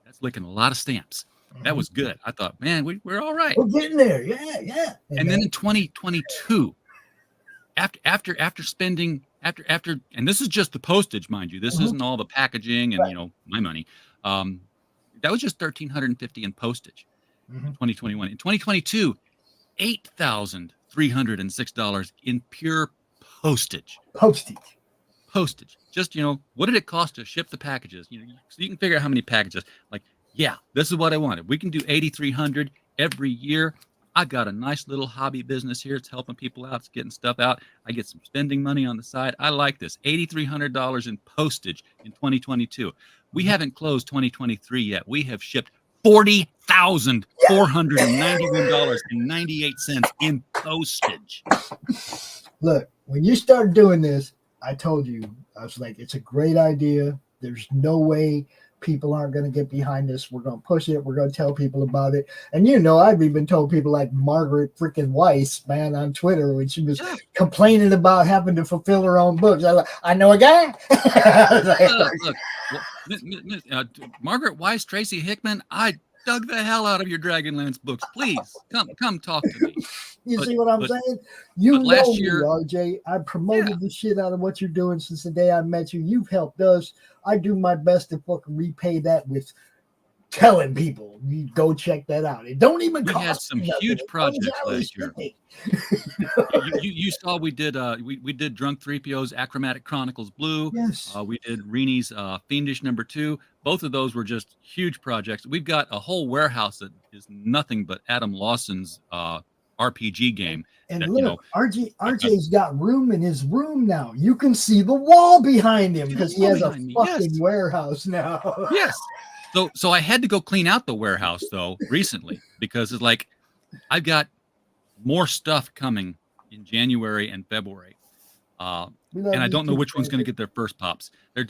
that's licking a lot of stamps. That was good. I thought, man, we're all right. We're getting there. Yeah. And then in 2022, after spending, and this is just the postage, mind you. This isn't all the packaging and my money. That was just $1,350 in postage in 2021. In 2022, $8,306 in pure postage. Just, what did it cost to ship the packages? So you can figure out how many packages. Like, yeah, this is what I wanted. We can do 8,300 every year. I've got a nice little hobby business here. It's helping people out. It's getting stuff out. I get some spending money on the side. I like this. $8,300 in postage in 2022. We haven't closed 2023 yet. We have shipped $40,491.98 in postage. Look, when you start doing this, I told you, I was like, it's a great idea. There's no way people aren't going to get behind this. We're going to push it. We're going to tell people about it. And I've even told people like Margaret freaking Weiss, man, on Twitter when she was complaining about having to fulfill her own books. I know a guy. Look, Margaret Weiss, Tracy Hickman, I dug the hell out of your Dragonlance books. Please come talk to me. See what I'm saying? You know last me, year, RJ. I promoted the shit out of what you're doing since the day I met you. You've helped us. I do my best to fucking repay that with telling people. You go check that out. It don't even cost. We had some huge projects last year. You saw we did Drunk 3PO's Achromatic Chronicles Blue. Yes. We did Reenie's Fiendish #2. Both of those were just huge projects. We've got a whole warehouse that is nothing but Adam Lawson's RPG game. And that, look, RJ's got room in his room now. You can see the wall behind him because he has a fucking warehouse now. Yes. So I had to go clean out the warehouse though recently because it's like I've got more stuff coming in January and February. And I don't know which one's going to get their first pops. They're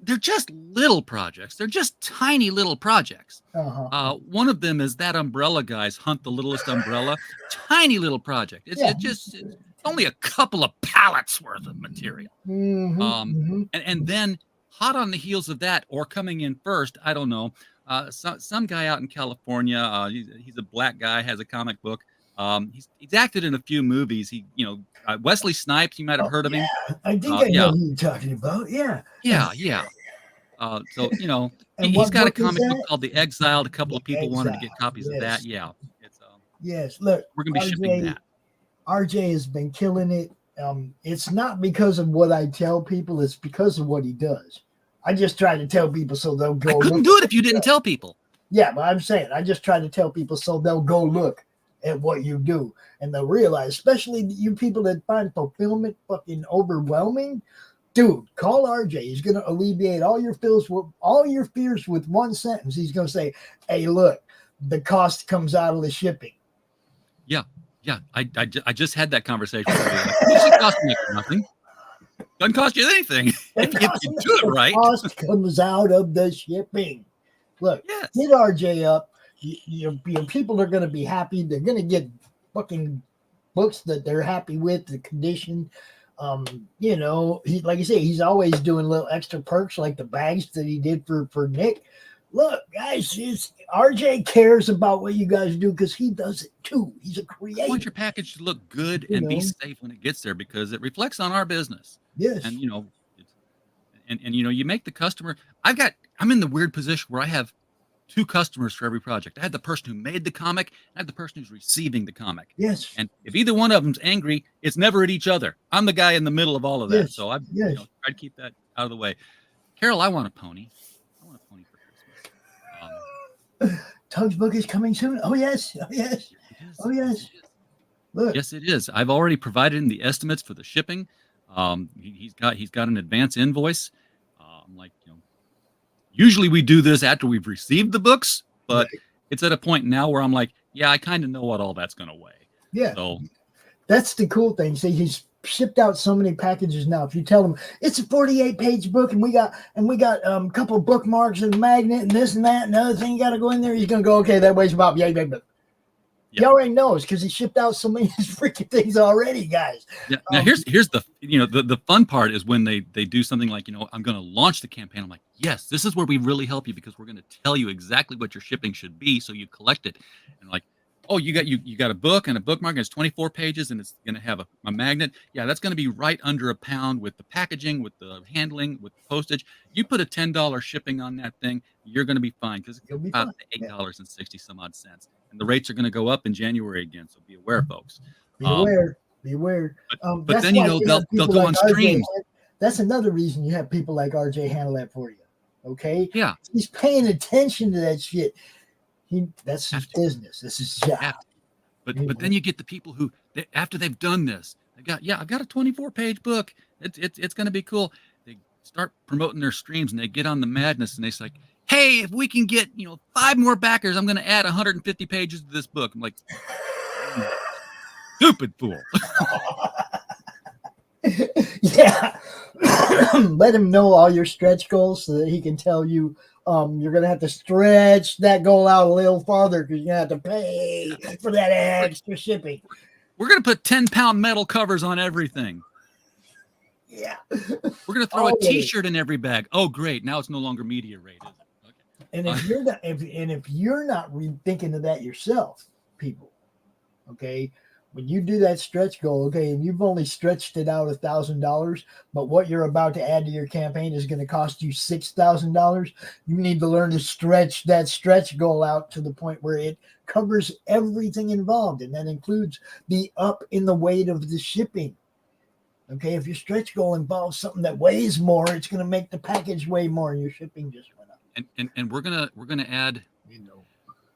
they're just little projects. They're just tiny little projects. One of them is that Umbrella Guys Hunt the Littlest Umbrella. Tiny little project. It's it's only a couple of pallets worth of material. And then hot on the heels of that, or coming in first, I don't know. Some guy out in California. He's a black guy, has a comic book. He's acted in a few movies. Wesley Snipes, you might have heard of him. I think I know who you're talking about. Yeah. So he's got a comic book called The Exiled. A couple of people wanted to get copies of that. Yeah. Yes. Look, we're gonna be shipping that. RJ has been killing it. It's not because of what I tell people. It's because of what he does. I just try to tell people so they'll go. I couldn't do it if you didn't tell people. Yeah, but I'm saying I just try to tell people so they'll go look at what you do and they'll realize, especially you people that find fulfillment fucking overwhelming, dude, call RJ. He's going to alleviate all your fears with one sentence. He's going to say, hey, look, the cost comes out of the shipping. Yeah. I just had that conversation. It cost me nothing. Doesn't cost you anything if you do it right. The cost comes out of the shipping. Look, hit RJ up. Your people are going to be happy. They're going to get fucking books that they're happy with, the condition. Like I say, he's always doing little extra perks like the bags that he did for Nick. Look, guys, RJ cares about what you guys do because he does it too. He's a creator. I want your package to look good and be safe when it gets there because it reflects on our business. Yes. And you make the customer. I'm in the weird position where I have 2 customers for every project. I had the person who made the comic, and I had the person who's receiving the comic. Yes. And if either one of them's angry, it's never at each other. I'm the guy in the middle of all of that. Yes. So I've tried to keep that out of the way. Carol, I want a pony. I want a pony for Christmas. Tug's book is coming soon. Oh yes. Look. Yes, it is. I've already provided him the estimates for the shipping. He's got an advance invoice. Usually we do this after we've received the books, but it's at a point now where I'm like, yeah, I kind of know what all that's going to weigh. Yeah. So that's the cool thing. See, he's shipped out so many packages now. If you tell him it's a 48-page book and we got a couple of bookmarks and a magnet and this and that and other thing you got to go in there, he's going to go, okay, that weighs about He already knows because he shipped out so many freaking things already, guys. Yeah. Now here's the fun part is when they do something like, I'm going to launch the campaign. I'm like, yes, this is where we really help you because we're going to tell you exactly what your shipping should be so you collect it. And like, oh, you got a book and a bookmark and it's 24 pages and it's going to have a magnet. Yeah, that's going to be right under £1 with the packaging, with the handling, with the postage. You put a $10 shipping on that thing, you're going to be fine because it's about $8.60 some odd cents. And the rates are going to go up in January again, so be aware, folks. Be aware. But then they'll go on streams. That's another reason you have people like RJ handle that for you. Okay? Yeah. He's paying attention to that shit. That's his business. This is his job. But then you get the people who, after they've done this, I've got a 24-page book. It's going to be cool. They start promoting their streams and they get on the madness and they're like, hey, if we can get 5 more backers, I'm going to add 150 pages to this book. I'm like, stupid fool. Yeah. Let him know all your stretch goals so that he can tell you you're going to have to stretch that goal out a little farther because you're going to have to pay for that extra shipping. We're going to put 10-pound metal covers on everything. Yeah. We're going to throw a T-shirt in every bag. Oh, great. Now it's no longer media rated. Okay. And if you're not thinking of that yourself, people, okay, when you do that stretch goal, okay, and you've only stretched it out $1,000, but what you're about to add to your campaign is going to cost you $6,000. You need to learn to stretch that stretch goal out to the point where it covers everything involved, and that includes the up in the weight of the shipping. Okay, if your stretch goal involves something that weighs more, it's going to make the package weigh more, and your shipping just went up. And we're gonna add.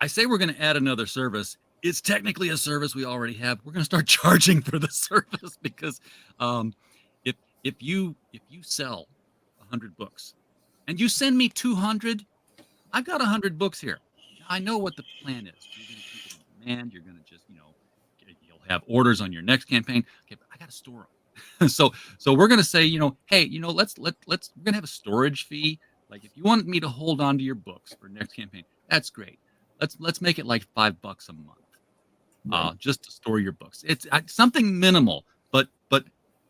I say we're gonna add another service. It's technically a service we already have. We're going to start charging for the service because if you sell 100 books and you send me 200, I've got 100 books here. I know what the plan is. You're going to keep it in demand. You're going to just, you'll have orders on your next campaign. Okay, but I got to store them. so we're going to say, hey, let's we're going to have a storage fee. Like if you want me to hold on to your books for next campaign, that's great. Let's make it like $5 a month. Just to store your books. It's something minimal, but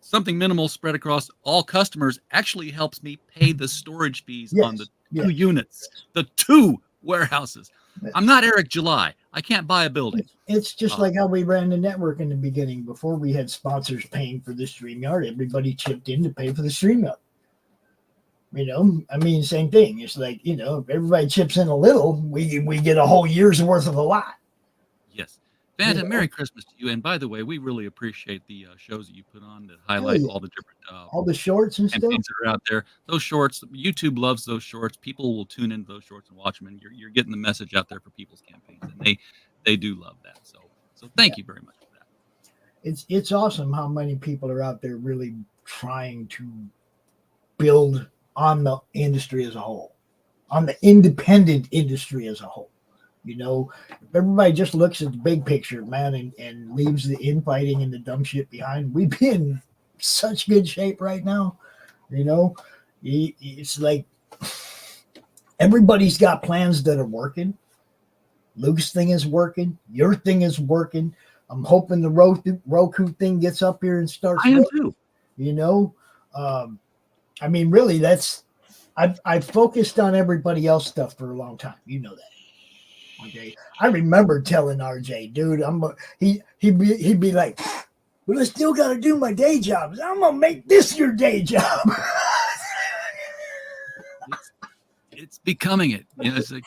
something minimal spread across all customers actually helps me pay the storage fees on the two units, the two warehouses. I'm not Eric July. I can't buy a building. It's just like how we ran the network in the beginning. Before we had sponsors paying for the StreamYard, everybody chipped in to pay for the StreamYard. Same thing. It's like, if everybody chips in a little, we get a whole year's worth of a lot. Yes. Phantom, Merry Christmas to you. And by the way, we really appreciate the shows that you put on that highlight all the different all the shorts and stuff that are out there. Those shorts, YouTube loves those shorts. People will tune into those shorts and watch them, and you're getting the message out there for people's campaigns, and they do love that. So thank you very much for that. It's awesome how many people are out there really trying to build on the industry as a whole, on the independent industry as a whole. Everybody just looks at the big picture, man, and leaves the infighting and the dumb shit behind. We'd be in such good shape right now. It's like everybody's got plans that are working. Luke's thing is working. Your thing is working. I'm hoping the ROKU thing gets up here and starts. I am too. Really, I've focused on everybody else stuff for a long time. You know that. Okay, I remember telling RJ, dude, he'd be like, well, I still got to do my day job. I'm gonna make this your day job. it's becoming it. It's like,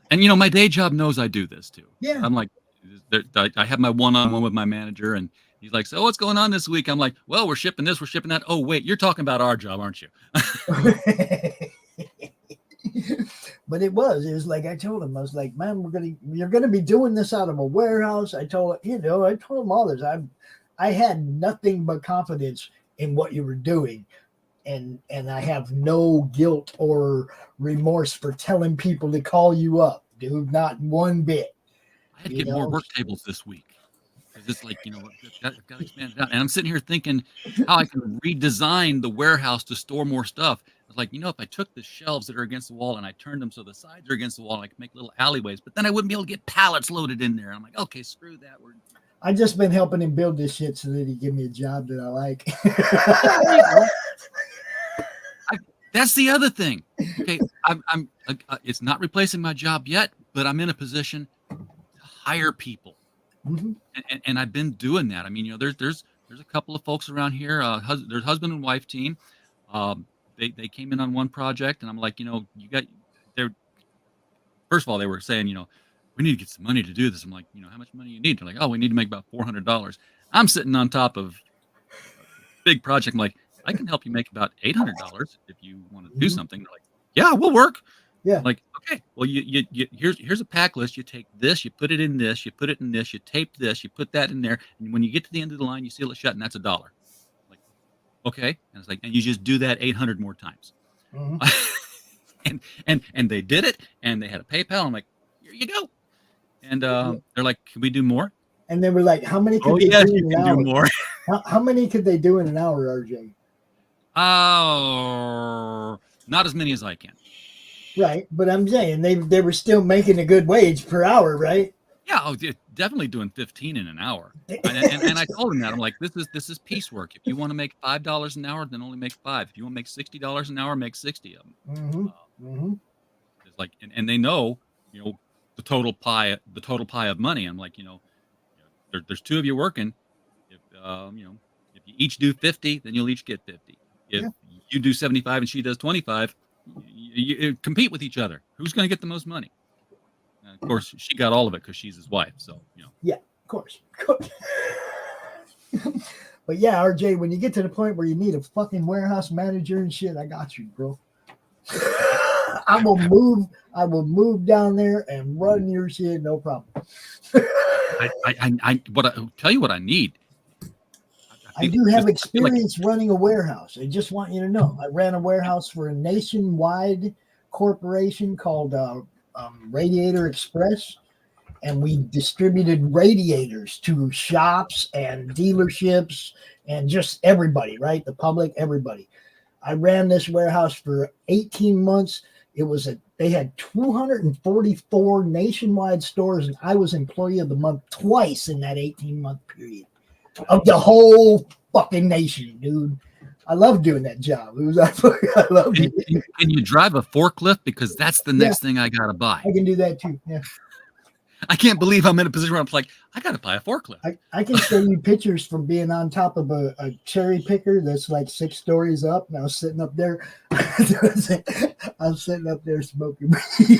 and my day job knows I do this too. Yeah, I'm like, I have my one-on-one with my manager, and he's like, so what's going on this week? I'm like, well, we're shipping this, we're shipping that. Oh wait, you're talking about our job, aren't you? But it was like I told him, I was like, man, you're gonna be doing this out of a warehouse. I told him all this. I had nothing but confidence in what you were doing, and I have no guilt or remorse for telling people to call you up, dude. Not one bit. I had to get more work tables this week. It's like, I've got to expand it out. And I'm sitting here thinking how I can redesign the warehouse to store more stuff. It's like, if I took the shelves that are against the wall and I turned them so the sides are against the wall, I could make little alleyways, but then I wouldn't be able to get pallets loaded in there. I'm like, okay, screw that. I've just been helping him build this shit so that he give me a job that I like. That's the other thing. Okay, I'm it's not replacing my job yet, but I'm in a position to hire people. Mm-hmm. And I've been doing that. There's a couple of folks around here. There's husband and wife team. They came in on one project, and I'm like, first of all, they were saying, we need to get some money to do this. I'm like, how much money you need? They're like, oh, we need to make about $400. I'm sitting on top of a big project. I'm like, I can help you make about $800 if you want to do something. They're like, yeah, we'll work. Yeah. I'm like, okay, well, you here's a pack list. You take this, you put it in this, you put it in this, you tape this, you put that in there, and when you get to the end of the line, you seal it shut, and that's $1. Like, okay, and it's like, and you just do that 800 more times. Mm-hmm. and they did it, and they had a PayPal. I'm like, here you go. And they're like, can we do more? And they were like, how many? Oh, yes, you can do more. How many could they do in an hour, RJ? Not as many as I can. Right, but I'm saying they were still making a good wage per hour, right? Yeah, definitely doing 15 in an hour. And I told him that. I'm like, this is piecework. If you want to make $5 an hour, then only make 5. If you want to make $60 an hour, make 60 of them. It's like, and they know, the total pie of money. I'm like, there's 2 of you working. If if you each do 50, then you'll each get 50. If you do 75 and she does 25, you compete with each other. Who's going to get the most money? Of course, she got all of it because she's his wife. So, Yeah, of course. But yeah, RJ, when you get to the point where you need a fucking warehouse manager and shit, I got you, bro. I will move down there and run your shit, no problem. I'll tell you what I need. I do have experience running a warehouse. I just want you to know. I ran a warehouse for a nationwide corporation called Radiator Express, and we distributed radiators to shops and dealerships and just everybody, right? The public, everybody. I ran this warehouse for 18 months. They had 244 nationwide stores, and I was employee of the month twice in that 18-month period of the whole fucking nation, dude. I love doing that job. I love it. Can you drive a forklift? Because that's the next thing I got to buy. I can do that too. Yeah. I can't believe I'm in a position where I'm like, I got to buy a forklift. I can show you pictures from being on top of a cherry picker that's like 6 stories up, and I was sitting up there. I'm sitting up there smoking weed.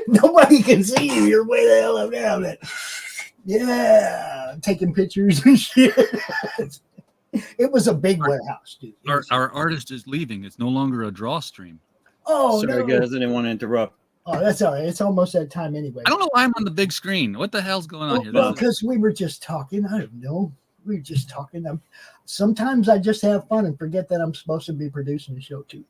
Nobody can see you. You're way the hell up there. Yeah, taking pictures and shit. It was a big warehouse, dude. Our artist is leaving. It's no longer a Drawstream. Oh, sorry, no. guys. I didn't want to interrupt. Oh, that's all right. It's almost that time anyway. I don't know why I'm on the big screen. What the hell's going on here? Well, because we were just talking. I don't know. We were just talking. Sometimes I just have fun and forget that I'm supposed to be producing the show too.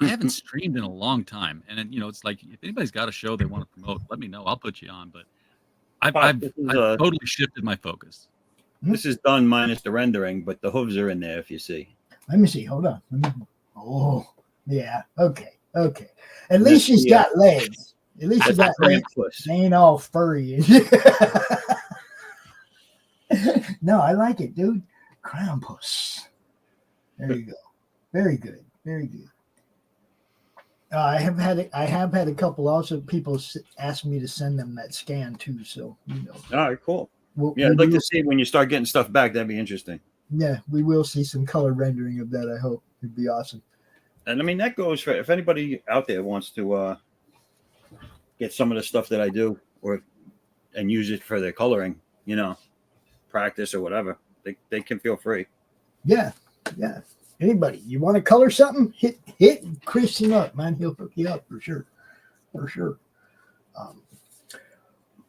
I haven't streamed in a long time, and it's like if anybody's got a show they want to promote, let me know. I'll put you on. But I've totally shifted my focus. This is done minus the rendering, but the hooves are in there if you see. Let me see. Hold on. Oh, yeah. Okay. At least she's got legs. At least she's got legs. They ain't all furry. No, I like it, dude. Krampus. There you go. Very good. Very good. I have had a couple also people ask me to send them that scan too. So All right, cool. I'd like to see when you start getting stuff back. That'd be interesting. Yeah, we will see some color rendering of that. I hope it'd be awesome. And I mean that goes for if anybody out there wants to get some of the stuff that I do and use it for their coloring, practice or whatever. They can feel free. Yeah. Anybody, you want to color something? Hit Christian up, man. He'll hook you up for sure.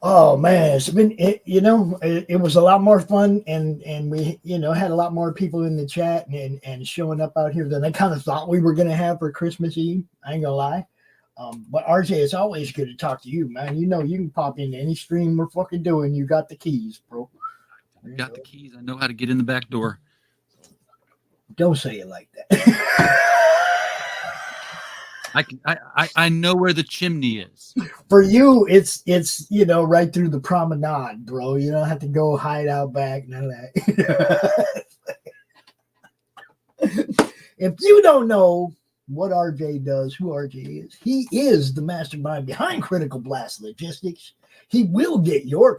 Oh man, it's been it was a lot more fun, and we had a lot more people in the chat and showing up out here than I kind of thought we were gonna have for Christmas Eve. I ain't gonna lie. But RJ, it's always good to talk to you, man. You can pop into any stream we're fucking doing. You got the keys, bro. I got the keys. I know how to get in the back door. Don't say it like that. I know where the chimney is. For you, it's right through the promenade, bro. You don't have to go hide out back, none of that. If you don't know what RJ does, who RJ is, he is the mastermind behind Critical Blast Logistics. He will get your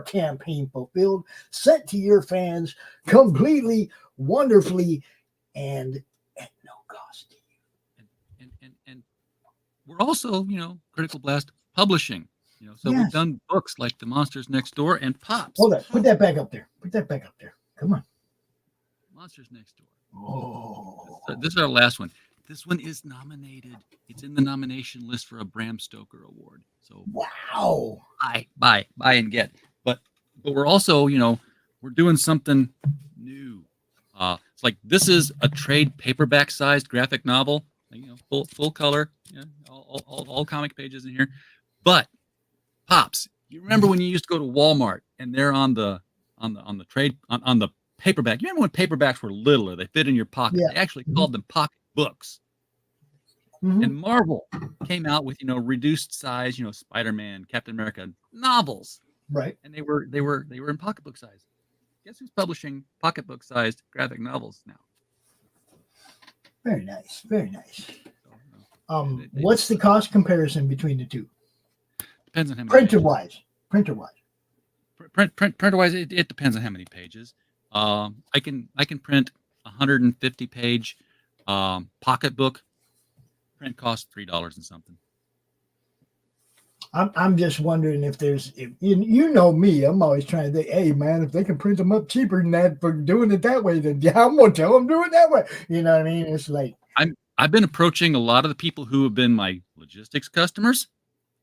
campaign fulfilled, sent to your fans completely, wonderfully, and at no cost to you. And we're also, Critical Blast Publishing. So we've done books like The Monsters Next Door and Pops. Hold on, put that back up there. Come on. Monsters Next Door. Oh. So this is our last one. This one is nominated. It's in the nomination list for a Bram Stoker Award. So wow. Buy and get. But we're also, we're doing something new. It's like this is a trade paperback sized graphic novel. Full color. All comic pages in here. But Pops, you remember when you used to go to Walmart and there on the on the trade on the paperback. You remember when paperbacks were littler? They fit in your pocket. Yeah. They actually called them pocket books. Mhm. And Marvel came out with reduced size, Spider-Man, Captain America novels, Right. and they were in pocketbook size. Guess who's publishing pocketbook sized graphic novels now? Very nice. Very nice. So, What's the cost comparison between the two? depends on how many Printer wise. Printer wise. printer wise. It depends on how many pages. I can print 150 page pocketbook. Print costs $3 and something. I'm just wondering if there's, if you know me, I'm always trying to think, hey man, if they can print them up cheaper than that for doing it that way, then yeah, I'm gonna tell them do it that way. You know what I mean? It's like I've been approaching a lot of the people who have been my logistics customers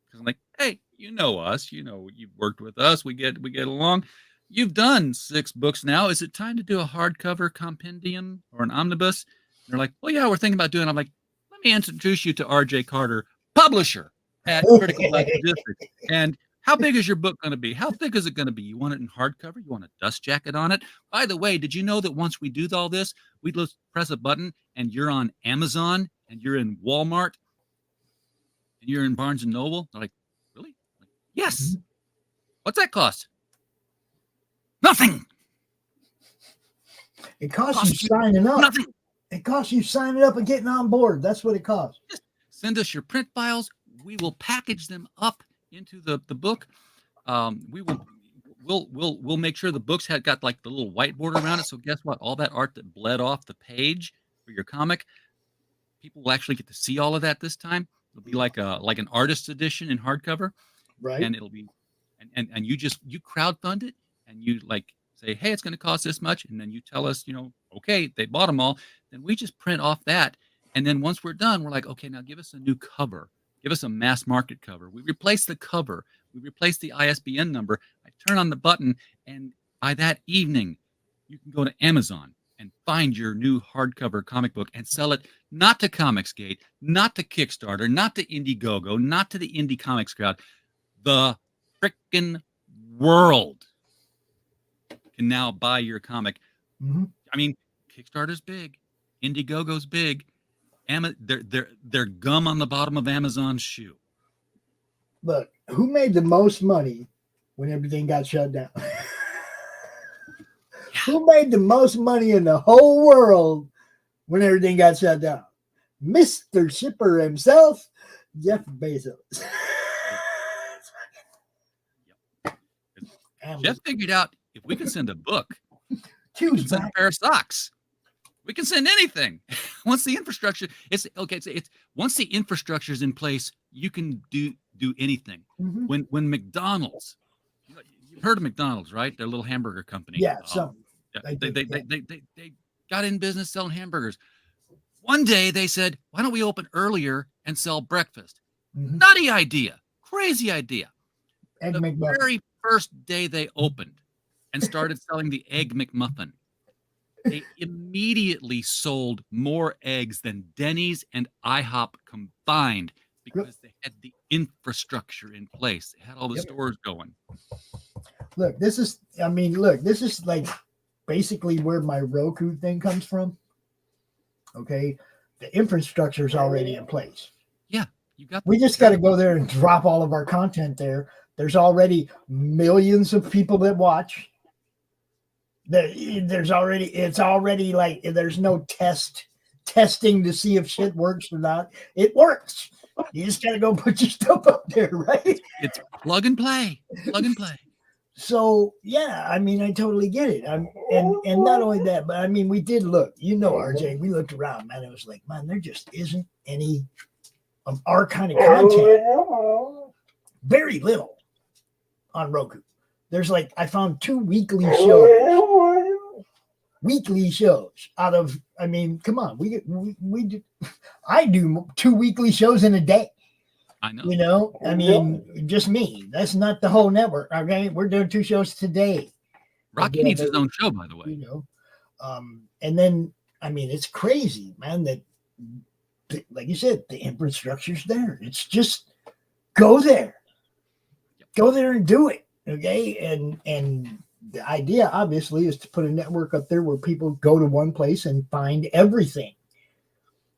because I'm like, hey, you know us, you've worked with us, we get along. You've done 6 books now. Is it time to do a hardcover compendium or an omnibus? And they're like, well, yeah, we're thinking about doing it. I'm like, let me introduce you to RJ Carter, publisher at Critical Logistics. And how big is your book going to be? How thick is it going to be? You want it in hardcover? You want a dust jacket on it? By the way, did you know that once we do all this, we just press a button and you're on Amazon and you're in Walmart and you're in Barnes and Noble? They're like, really? I'm like, yes. What's that cost? Nothing. it costs you signing up. Nothing. It costs you signing up and getting on board. That's what it costs. Just send us your print files. We will package them up into the book. We'll make sure the books had got like the little whiteboard around it. So guess what? All that art that bled off the page for your comic, people will actually get to see all of that this time. It'll be like an artist edition in hardcover, Right. and it'll be and you crowdfund it and you like say, hey, it's going to cost this much, and then you tell us, okay, they bought them all. Then we just print off that, and then once we're done, we're like, okay, now give us a new cover. Give us a mass market cover. We replace the cover. We replace the ISBN number. I turn on the button, and by that evening, you can go to Amazon and find your new hardcover comic book and sell it not to Comicsgate, not to Kickstarter, not to Indiegogo, not to the indie comics crowd. The frickin' world can now buy your comic. Mm-hmm. I mean, Kickstarter's big. Indiegogo's big. They're gum on the bottom of Amazon's shoe. Look, who made the most money when everything got shut down? Who made the most money in the whole world when everything got shut down? Mr. Shipper himself, Jeff Bezos. Jeff figured out if we can send a book, we Choose can send a pair of socks. We can send anything. Once the infrastructure, it's once the infrastructure is in place, you can do anything. Mhm. When McDonald's, you've heard of McDonald's, right? Their little hamburger company. Yeah, so They got in business selling hamburgers. One day they said, why don't we open earlier and sell breakfast? Mhm. Nutty idea, crazy idea. Egg The McMuffin. very first day they opened and started selling the Egg McMuffin, they immediately sold more eggs than Denny's and IHOP combined because they had the infrastructure in place. They had all the stores going. Look, this is like basically where my Roku thing comes from. Okay. The infrastructure is already in place. Yeah. We just got to go there and drop all of our content there. There's already millions of people that watch. It's already like there's no testing to see if shit works or not. It works. You just got to go put your stuff up there, right? It's plug and play. Plug and play. So yeah, I mean, I totally get it. And not only that, but I mean, we did look. RJ, we looked around, man. It was like, man, there just isn't any of our kind of content. Very little on Roku. There's like I found 2 weekly shows. Weekly shows out of. I mean, come on, we do. I do 2 weekly shows in a day. I know. I mean, just me. That's not the whole network. Okay, we're doing 2 shows today. Rocky needs his own show, by the way. And then I mean, it's crazy, man. That, like you said, the infrastructure's there. It's just go there and do it. Okay, and the idea obviously is to put a network up there where people go to one place and find everything,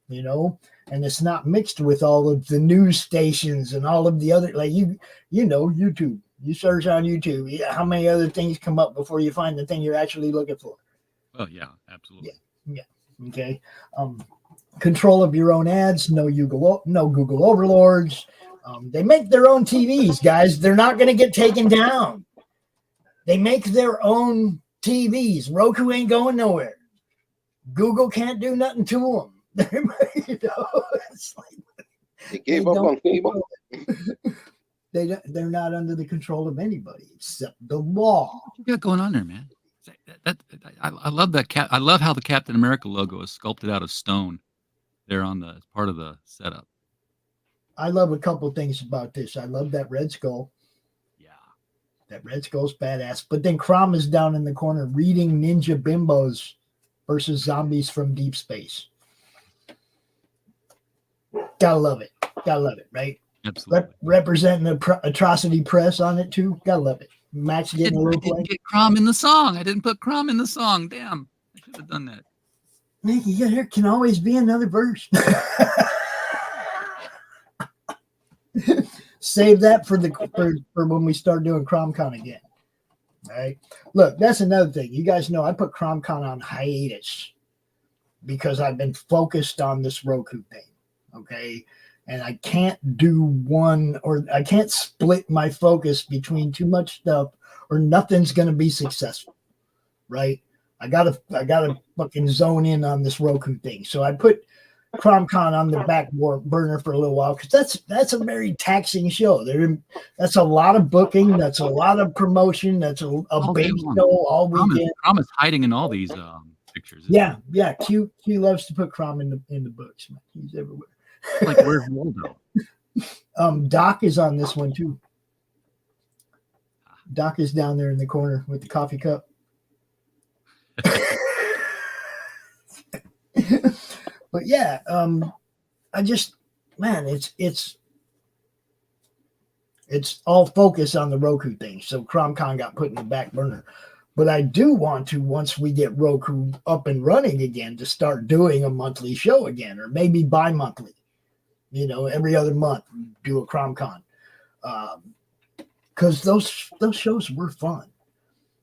you know, and it's not mixed with all of the news stations and all of the other, like you know, YouTube. You search on YouTube, how many other things come up before you find the thing you're actually looking for? Oh yeah, absolutely. Yeah. Okay. Control of your own ads. No Google overlords. They make their own TVs, guys. They're not going to get taken down. They make their own TVs. Roku ain't going nowhere. Google can't do nothing to them. You know, it's like They gave up on cable. They're not under the control of anybody except the law. What you got going on there, man? I love that I love how the Captain America logo is sculpted out of stone. There on the part of the setup. I love a couple things about this. I love that Red Skull. Yeah, that Red Skull's badass. But then Crom is down in the corner reading Ninja Bimbos versus Zombies from Deep Space. Gotta love it. Gotta love it, right? Absolutely. Representing the Atrocity Press on it too. Gotta love it. Max getting a little play. I didn't get Crom in the song. I didn't put Crom in the song. Damn, I should have done that. Man, there can always be another verse. Save that for when we start doing CromCon again. All right. Look, that's another thing. You guys know I put CromCon on hiatus because I've been focused on this ROKU thing. Okay. And I can't do one, or I can't split my focus between too much stuff or nothing's going to be successful. Right. I gotta fucking zone in on this ROKU thing. So I put CromCon on the back burner for a little while because that's a very taxing show. That's a lot of booking. That's a lot of promotion. That's a big show all weekend. Crom is hiding in all these pictures. Yeah. Q loves to put Crom in the books. Man. He's everywhere. Like where's Waldo? Doc is on this one too. Doc is down there in the corner with the coffee cup. But yeah, I just, man, it's all focus on the ROKU thing. So CromCon got put in the back burner. But I do want to, once we get ROKU up and running again, to start doing a monthly show again, or maybe bi-monthly. You know, every other month do a CromCon. Because those shows were fun.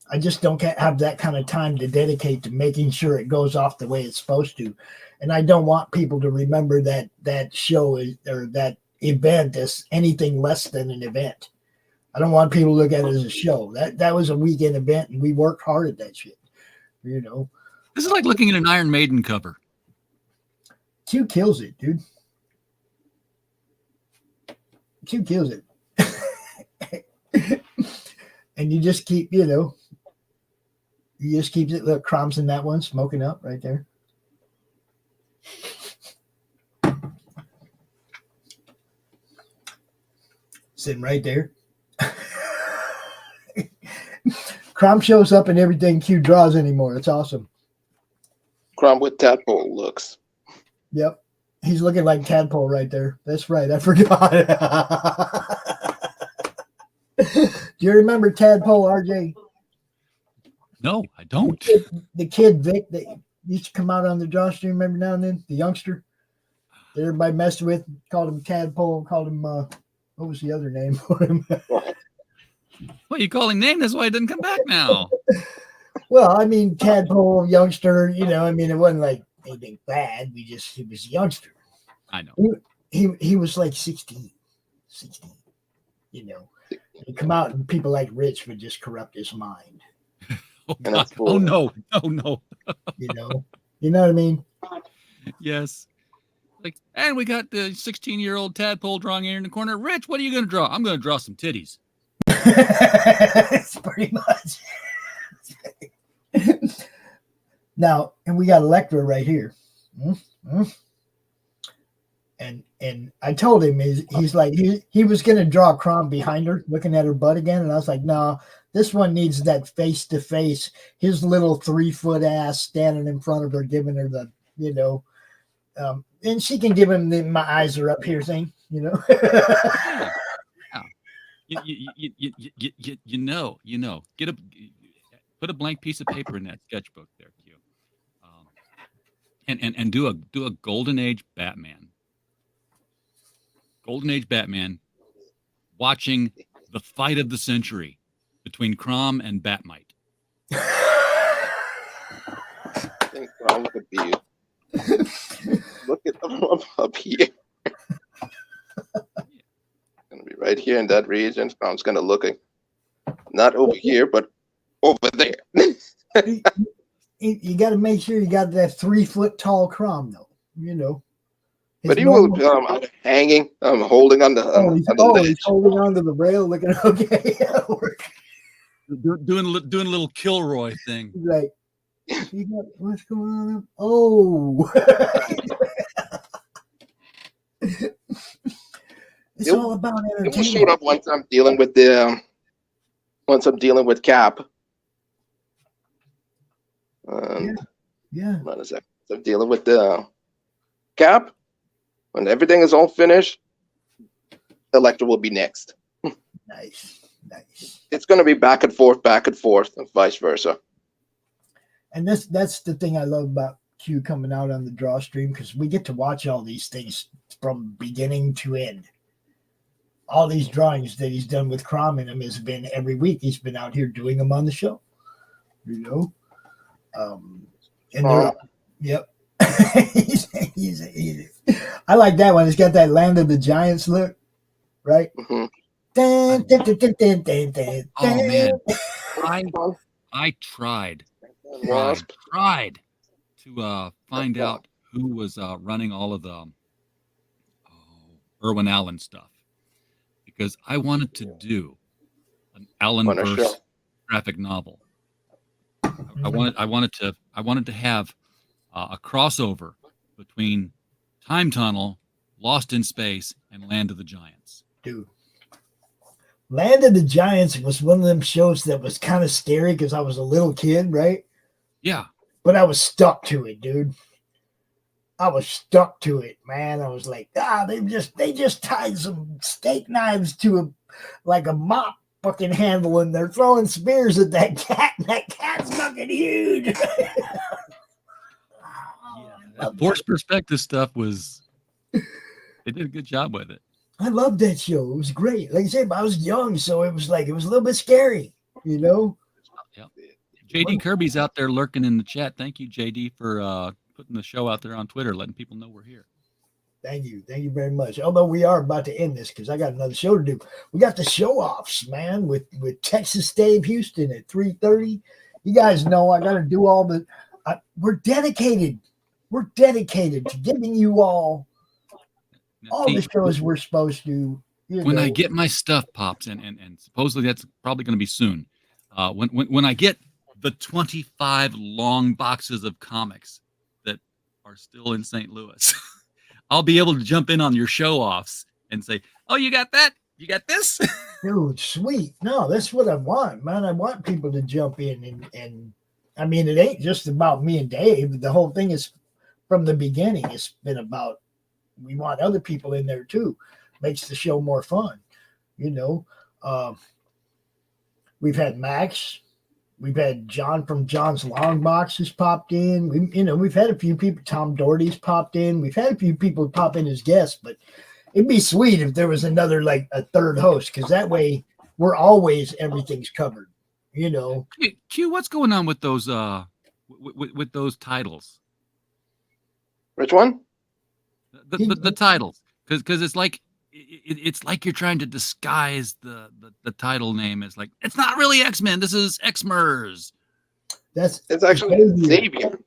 I just don't have that kind of time to dedicate to making sure it goes off the way it's supposed to. And I don't want people to remember that show or that event as anything less than an event. I don't want people to look at it as a show. That was a weekend event, and we worked hard at that shit. You know, this is like looking at an Iron Maiden cover. Q kills it, dude. Q kills it. And you just keep, you just keep it. Look, Crom's in that one, smoking up right there. Sitting right there. Crom shows up in everything Q draws anymore. It's awesome. Crom with tadpole looks. Yep. He's looking like Tadpole right there. That's right. I forgot. Do you remember Tadpole, RJ? No, I don't. The kid Vic that used to come out on the Drawstream every now and then, the youngster that everybody messed with, called him Tadpole, called him, what was the other name for him? Well, you call him name, that's why he didn't come back now. Well, I mean, Tadpole, youngster, it wasn't like anything bad. He was a youngster. I know. He was like 16. He'd come out and people like Rich would just corrupt his mind. Oh no. You know what I mean? Yes. Like, and we got the 16-year-old Tadpole drawing here in the corner. Rich, what are you going to draw? I'm going to draw some titties. It's pretty much. Now, and we got Electra right here. And I told him he's like he was gonna draw Crom behind her, looking at her butt again, and I was like, no, this one needs that face to face. His little 3-foot ass standing in front of her, giving her the, and she can give him the my eyes are up here thing, Yeah. You know. Get up. put a blank piece of paper in that sketchbook there, Q, and do a Golden Age Batman. Golden Age Batman watching the fight of the century between Crom and Batmite. I think Crom could be. Look at them up here. Gonna be right here in that region. Crom's gonna looking not over here, but over there. You got to make sure you got that 3 foot tall Crom, though. You know. But he will hanging, holding on the ledge. He's holding on to the rail, looking okay. doing a little Kilroy thing. Like, you got what's going on? Oh, it's all about entertainment. It showed up once I'm dealing with Cap. Yeah. Hold on a second. So I'm dealing with the Cap. When everything is all finished, Electra will be next. Nice. It's going to be back and forth, and vice versa. And that's the thing I love about Q coming out on the Drawstream, because we get to watch all these things from beginning to end. All these drawings that he's done with Crom in him has been every week. He's been out here doing them on the show. You know? Yep. he's I like that one. It's got that Land of the Giants look, right? Mm-hmm. Oh man, I tried to find out who was running all of the Irwin Allen stuff, because I wanted to do an Allen verse graphic novel. I wanted to have a crossover between Time Tunnel, Lost in Space, and Land of the Giants. Dude, Land of the Giants was one of them shows that was kind of scary because I was a little kid, right? Yeah. But I was stuck to it, dude. I was stuck to it, man. I was like, they just tied some steak knives to a mop fucking handle, and they're throwing spears at that cat, and that cat's fucking huge. That forced perspective stuff they did a good job with it. I loved that show. It was great. Like I said, I was young, so it was a little bit scary, you know? Yep. JD Kirby's out there lurking in the chat. Thank you, JD, for putting the show out there on Twitter, letting people know we're here. Thank you. Thank you very much. Although we are about to end this because I got another show to do. We got the show-offs, man, with Texas Dave Houston at 3:30. You guys know I got to do all the we're dedicated. We're dedicated to giving you all the shows we're supposed to. When I get my stuff, Pops, and supposedly that's probably going to be soon. When I get the 25 long boxes of comics that are still in St. Louis, I'll be able to jump in on your show-offs and say, "Oh, you got that? You got this?" Dude, sweet. No, that's what I want, man. I want people to jump in and I mean, it ain't just about me and Dave. The whole thing is, from the beginning, it's been about we want other people in there too. Makes the show more fun, you know. We've had Max, we've had John from John's Long Boxes popped in. We've had a few people. Tom Doherty's popped in. We've had a few people pop in as guests, but it'd be sweet if there was another a third host, because that way we're always everything's covered, you know. Q, what's going on with those with those titles? Which one? The titles, because it's like you're trying to disguise the title name. It's like, it's not really X-Men. This is Xmers. It's actually Xavier.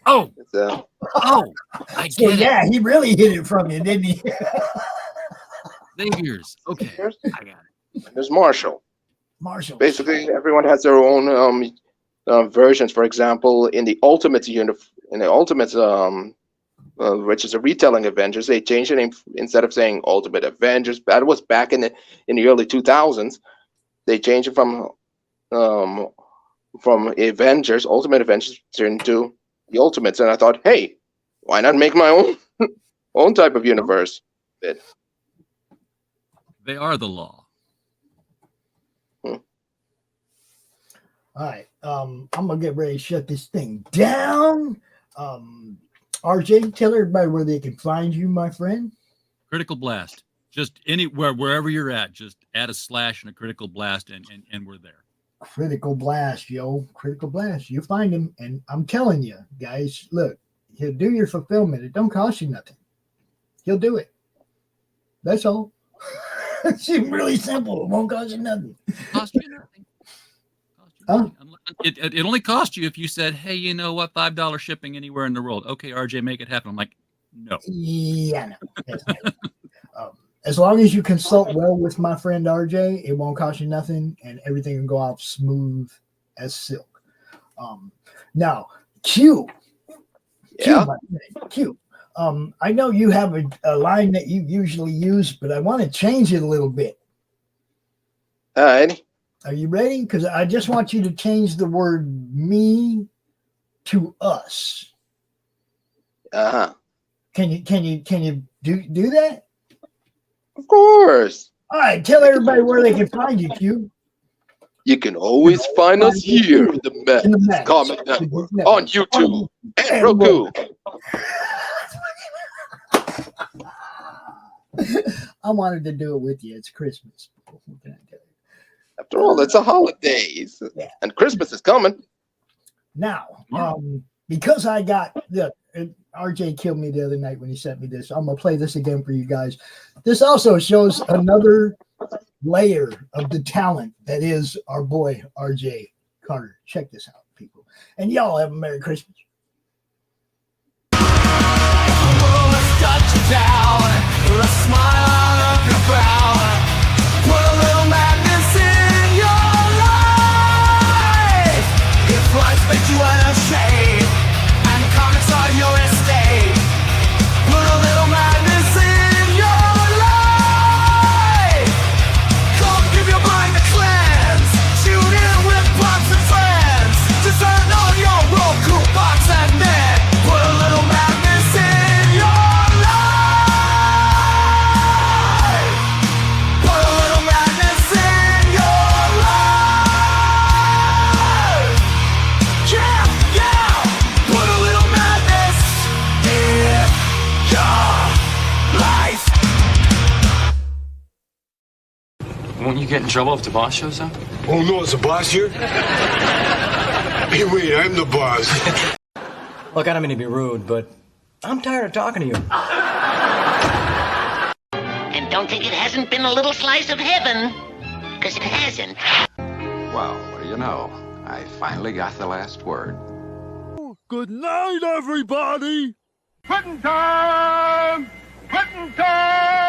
Oh, I get it. Yeah, he really hit it from you, didn't he? Xavier's. Okay, I got it. There's Marshall. Basically, everyone has their own versions. For example, in the Ultimates which is a retelling Avengers, they changed the name. Instead of saying Ultimate Avengers, that was back in the early 2000s. They changed it from Avengers, Ultimate Avengers, into the Ultimates, and I thought, hey, why not make my own type of universe? They are the law. All right. I'm gonna get ready to shut this thing down. RJ, tell everybody where they can find you, my friend. Critical Blast. Just anywhere, wherever you're at, just add a slash and a Critical Blast, and we're there. Critical Blast, yo. Critical Blast. You find him, and I'm telling you, guys, look, he'll do your fulfillment. It don't cost you nothing. He'll do it. That's all. It's really simple. It won't cost you nothing. Cost you nothing. It only cost you if you said, hey, you know what, $5 shipping anywhere in the world. Okay, RJ, make it happen. I'm like, no. Yeah, no. That's not it. As long as you consult well with my friend RJ, it won't cost you nothing, and everything will go off smooth as silk. Now, Q. Yeah. Q. I know you have a line that you usually use, but I want to change it a little bit. All right. Are you ready? Because I just want you to change the word me to us. Uh-huh. Can you do that? Of course. All right, tell everybody where they can find you, Q. You can always find us here in the Madness Comic Network on YouTube and Roku. I wanted to do it with you. It's Christmas. What can I tell you? After all, it's a holidays, and Christmas is coming. Now, because I got the RJ killed me the other night when he sent me this. I'm gonna play this again for you guys. This also shows another layer of the talent that is our boy RJ Carter. Check this out, people, and y'all have a Merry Christmas. The world has got you down, with a smile on your brow. Put a little madness in your life. If life makes you unashamed, and comics are your estate, put a little madness in your life. Come give your mind a cleanse, tune in with pops and friends. Just turn on your Roku box and then put a little madness in your life. Put a little madness in your life. Yeah. Put a little madness in your life. Won't you get in trouble if the boss shows up? Oh no, it's the boss here? Hey, wait, I'm the boss. Look, I don't mean to be rude, but I'm tired of talking to you. And don't think it hasn't been a little slice of heaven, because it hasn't. Well, what do you know? I finally got the last word. Good night, everybody! Quitting time! Quitting time!